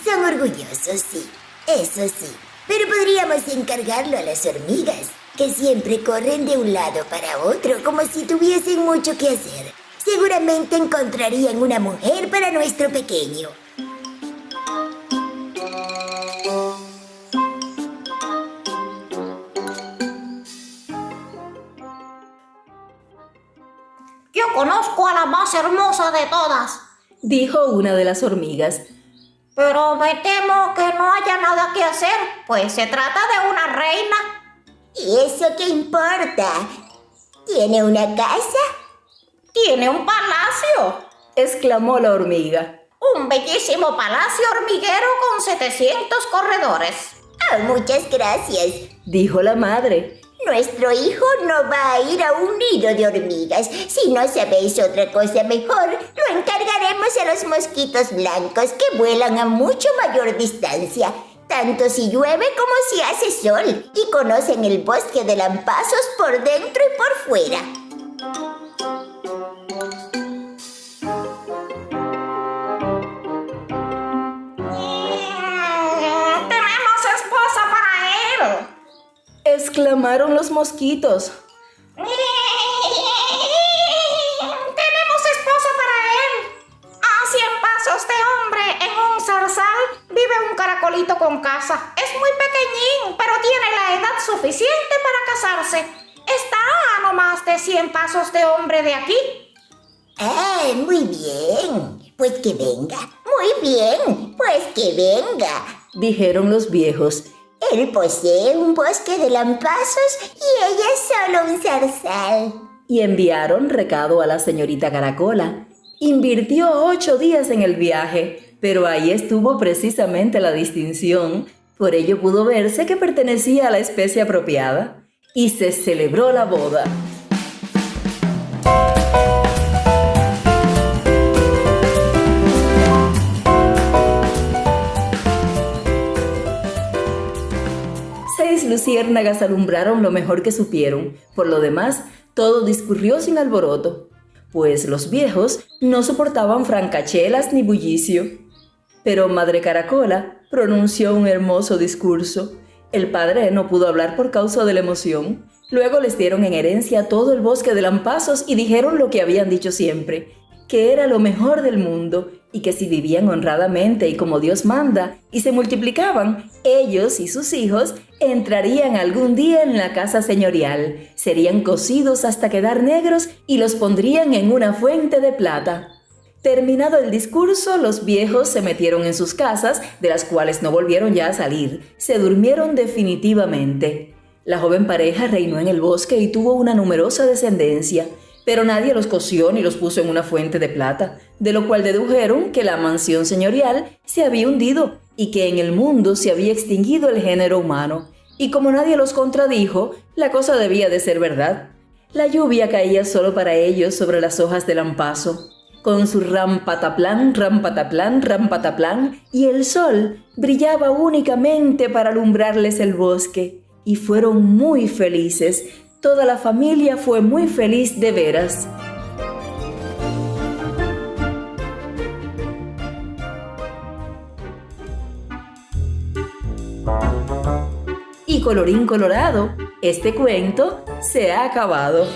son orgullosos, sí. Eso sí. Pero podríamos encargarlo a las hormigas, que siempre corren de un lado para otro como si tuviesen mucho que hacer. Seguramente encontrarían una mujer para nuestro pequeño. Yo conozco a la más hermosa de todas, Dijo una de las hormigas. pero me temo que no haya nada que hacer, pues se trata de una reina. ¿Y eso qué importa? ¿Tiene una casa? ¡Tiene un palacio! exclamó la hormiga. Un bellísimo palacio hormiguero con 700 corredores. Oh, muchas gracias. Dijo la madre. Nuestro hijo no va a ir a un nido de hormigas. Si no sabéis otra cosa mejor, lo encargaremos a los mosquitos blancos que vuelan a mucho mayor distancia, tanto si llueve como si hace sol, y conocen el bosque de lampazos por dentro y por fuera. ¡Tenemos esposa para él! Exclamaron los mosquitos. ¡Tenemos esposa para él! A 100 pasos de hombre en un zarzal vive un caracolito con casa. Es muy pequeñín, pero tiene la edad suficiente para casarse. Está a no más de 100 pasos de hombre de aquí. ¡Ah, muy bien! Pues que venga. Muy bien, pues que venga. Dijeron los viejos. Él posee un bosque de lampazos y ella solo un zarzal. Y enviaron recado a la señorita Caracola. Invirtió 8 días en el viaje, pero ahí estuvo precisamente la distinción. Por ello pudo verse que pertenecía a la especie apropiada. Y se celebró la boda. Luciérnagas alumbraron lo mejor que supieron. Por lo demás, todo discurrió sin alboroto, pues los viejos no soportaban francachelas ni bullicio. Pero Madre Caracola pronunció un hermoso discurso. El padre no pudo hablar por causa de la emoción. Luego les dieron en herencia todo el bosque de lampazos y dijeron lo que habían dicho siempre, que era lo mejor del mundo y que si vivían honradamente y como Dios manda y se multiplicaban, ellos y sus hijos entrarían algún día en la casa señorial, serían cocidos hasta quedar negros y los pondrían en una fuente de plata. Terminado el discurso, los viejos se metieron en sus casas, de las cuales no volvieron ya a salir. Se durmieron definitivamente. La joven pareja reinó en el bosque y tuvo una numerosa descendencia, pero nadie los coció ni los puso en una fuente de plata, de lo cual dedujeron que la mansión señorial se había hundido y que en el mundo se había extinguido el género humano. Y como nadie los contradijo, la cosa debía de ser verdad. La lluvia caía solo para ellos sobre las hojas del lampazo, con su rampataplán, rampataplán, rampataplán, y el sol brillaba únicamente para alumbrarles el bosque. Y fueron muy felices. Toda la familia fue muy feliz de veras. Y colorín colorado, este cuento se ha acabado.